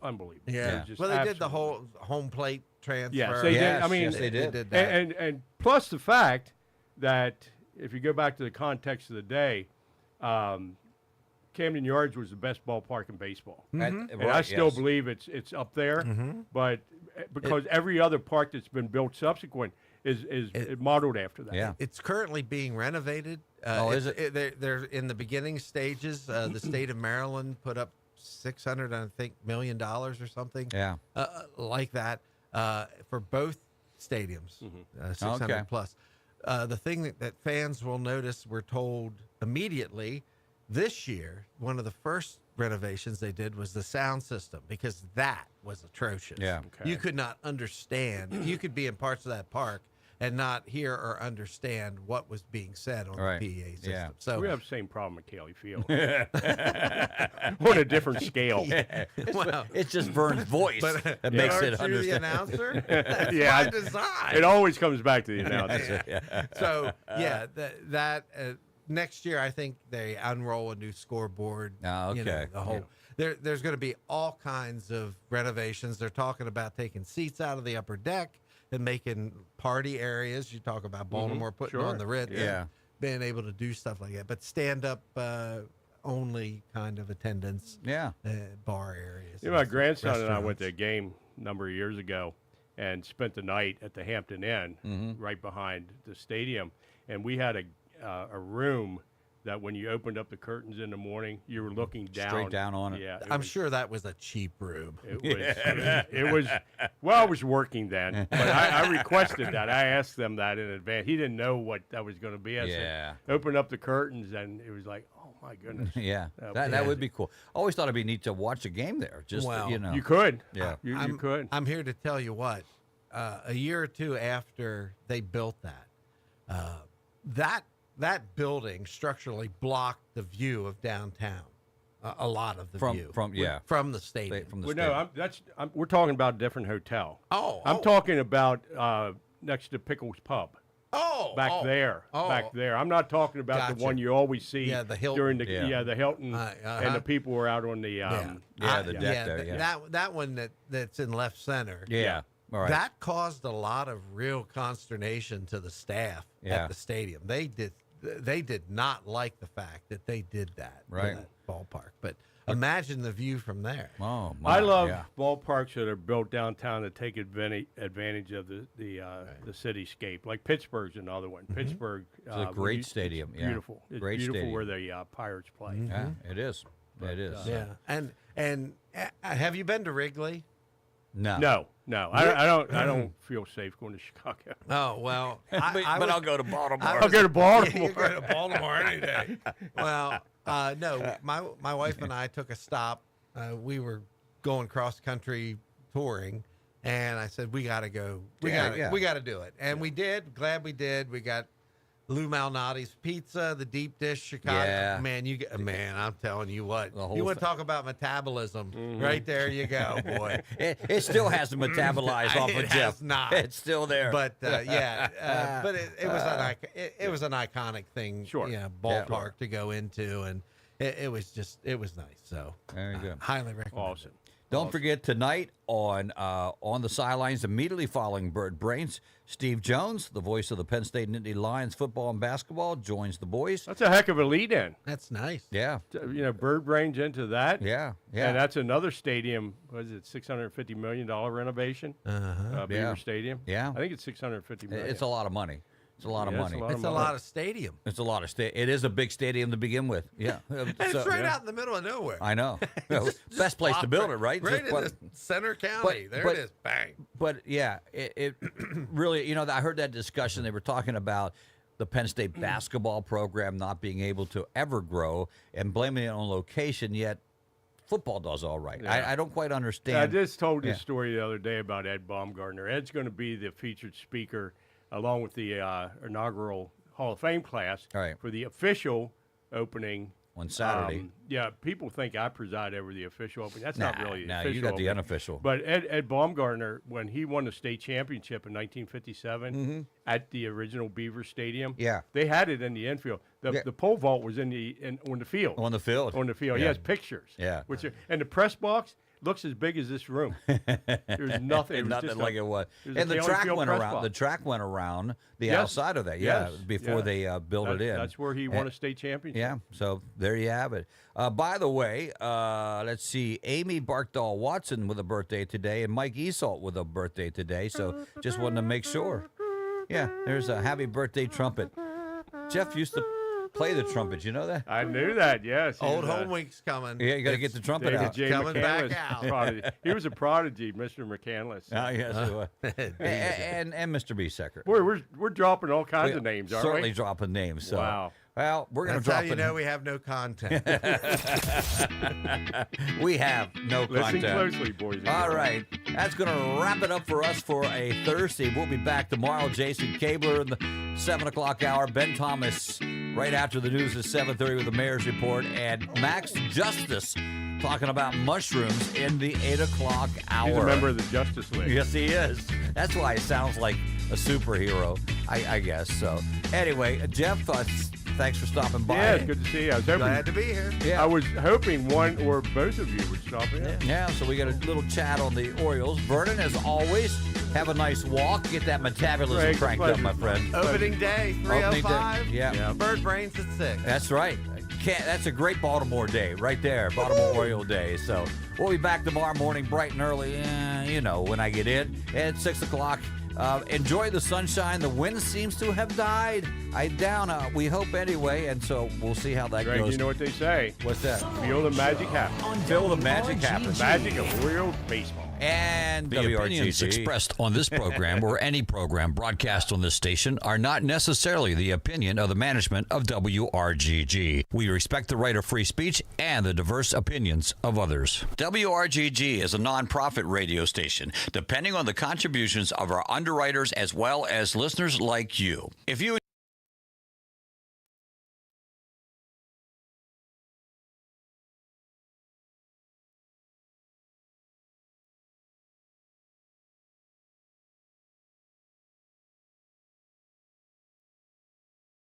unbelievable. Yeah. It was just Well, they did the absolutely- whole home plate transfer. Yes, they did. I mean, yes, they did. that. And plus the fact that if you go back to the context of the day, Camden Yards was the best ballpark in baseball. Mhm. And I still believe it's up there, but because every other park that's been built subsequent is modeled after that. Yeah. It's currently being renovated. Is They're in the beginning stages. The state of Maryland put up $600 million or something. Yeah. Like that for both stadiums. 600 Okay. plus. The thing that fans will notice, we're told immediately, this year, one of the first renovations they did was the sound system, because that was atrocious. Yeah. Okay. You could not understand. You could be in parts of that park and not hear or understand what was being said on Right. the PA system. Yeah. So We have the same problem at Cayley Field. On a different scale. well, It's just Vern's voice that makes it aren't you the understand. announcer? That's Yeah, by design. It always comes back to the announcer. So yeah, that next year I think they unroll a new scoreboard. Oh, You know, okay. the whole there's going to be all kinds of renovations. They're talking about taking seats out of the upper deck and making party areas. You talk about Baltimore putting on the Ritz, Yeah. being able to do stuff like that, but stand up only kind of attendance. Yeah. Bar areas. You know, my grandson and I restaurants. went to a game a number of years ago and spent the night at the Hampton Inn right behind the stadium. And we had a room that when you opened up the curtains in the morning, you were looking down. Straight down on it. Yeah, I'm sure that was a cheap room. It was, well, I was working then, but I requested that. I asked them that in advance. He didn't know what that was going to be. I said, open up the curtains, and it was like, oh, my goodness. Yeah. That would be cool. Always thought it'd be neat to watch a game there. Just, Well, you know. You could. Yeah. You could. I'm here to tell you what, a year or two after they built that building structurally blocked the view of downtown, a lot of the view from the stadium. From the Well, no, we're talking about a different hotel. I'm Oh. talking about next to Pickles Pub. Back oh, there. oh. Back there. I'm not talking about the Gotcha. one you always see Yeah, the Hilton. during the the Hilton, Uh-huh. and the people were out on the the deck there. Yeah. That one that's in left center. Yeah. All right. That caused a lot of real consternation to the staff at the stadium. They did not like the fact that they did that to Right. that ballpark. But imagine the view from there. Oh, my. I love yeah. ballparks that are built downtown that take advantage of the cityscape. Like Pittsburgh's another one. Pittsburgh. It's a great stadium. Yeah. Beautiful. It's Great beautiful stadium. where the Pirates play. Yeah, it is. It is. Yeah. And have you been to Wrigley? No. No. I don't feel safe going to Chicago. Oh, well. But I'll go to Baltimore. I'll go to Baltimore. You go to Baltimore any day. Well, no, my wife and I took a stop. We were going cross country touring, and I said we got to go. We got to do it, and we did. Glad we did. We got Lou Malnati's pizza, the deep dish Chicago. Yeah. Man, I'm telling you what. The whole You want to talk about metabolism? Right there, you go, boy. It still hasn't metabolized off of It Jeff. has not. It's still there. But but it was an iconic thing. Sure. Yeah, ballpark to go into, and it was nice. So There you go. highly recommend. Awesome. Don't forget tonight on the sidelines immediately following Bird Brains, Steve Jones, the voice of the Penn State Nittany Lions football and basketball, joins the boys. That's a heck of a lead-in. That's nice. Yeah. Bird Brains into that. Yeah. And that's another stadium. Was it $650 million renovation? Beaver Yeah. Stadium. Yeah. I think it's $650 million. It's a lot of money. It's a lot of money. It's a lot of stadium. It's a lot of It is a big stadium to begin with. Yeah. And it's right out in the middle of nowhere. I know. Best place to build it, right? Right Just in the center county. There it is. Bang. But yeah, it really, I heard that discussion. They were talking about the Penn State basketball program not being able to ever grow and blaming it on location, yet football does all right. Yeah. I don't quite understand. I just told this story the other day about Ed Baumgartner. Ed's going to be the featured speaker along with the inaugural Hall of Fame class for the official opening on Saturday. Yeah, people think I preside over the official opening. That's not really the no, official you got the opening. unofficial. But Ed Baumgartner, when he won the state championship in 1957 at the original Beaver Stadium, they had it in the infield. The pole vault was on the field. On the field. On the field. He has pictures. Yeah. And the press box looks as big as this room. There's nothing. It was nothing just like it was. It was And a the Taylor track Field went press around. box. The track went around the Yes. outside of that. Yes. Before they built it in. That's where he won a state championship. Yeah. So there you have it. By the way, let's see. Amy Barkdahl Watson with a birthday today, and Mike Esalt with a birthday today. So just wanted to make sure. Yeah. There's a happy birthday trumpet. Jeff used to play the trumpet. You know that? I knew that. Yes. Old home week's coming. Yeah, you got to get the trumpet out. J. Coming back McCandless out. prodigy. He was a prodigy, Mr. McCandless. Oh, yes, he was. and Mr. Biesecker. Boy, we're dropping all kinds of names, aren't we? Certainly dropping names. So. Wow. Well, we're going to That's drop how you know we have no content. We have no Listen content. closely, boys and All girls. right. That's going to wrap it up for us for a Thursday. We'll be back tomorrow. Jason Kabler in the 7 o'clock hour. Ben Thomas right after the news at 7:30 with the Mayor's Report. And Max Justice talking about mushrooms in the 8 o'clock hour. He's a member of the Justice League. Yes, he is. That's why it sounds like a superhero, I guess. So, anyway, Jeff, thanks for stopping by. Yeah, it's good to see you. I was hoping, Glad to be here. Yeah. I was hoping one or both of you would stop in. Yeah, so we got a little chat on the Orioles. Vernon, as always, have a nice walk. Get that metabolism Greg, cranked up, pleasure. my friend. Opening day, Opening day, 3:05. yeah. Bird brains at 6. That's right. That's a great Baltimore day right there, Baltimore Oriole Day. So we'll be back tomorrow morning bright and early, when I get in at 6 o'clock. Enjoy the sunshine. The wind seems to have died. We hope anyway, and so we'll see how that Greg, goes. you know what they say? What's that? Feel the magic happen. Feel the magic happen. Magic of Orioles baseball. And The opinions WRGG. expressed on this program or any program broadcast on this station are not necessarily the opinion of the management of WRGG. We respect the right of free speech and the diverse opinions of others. WRGG is a nonprofit radio station depending on the contributions of our underwriters as well as listeners like you. If you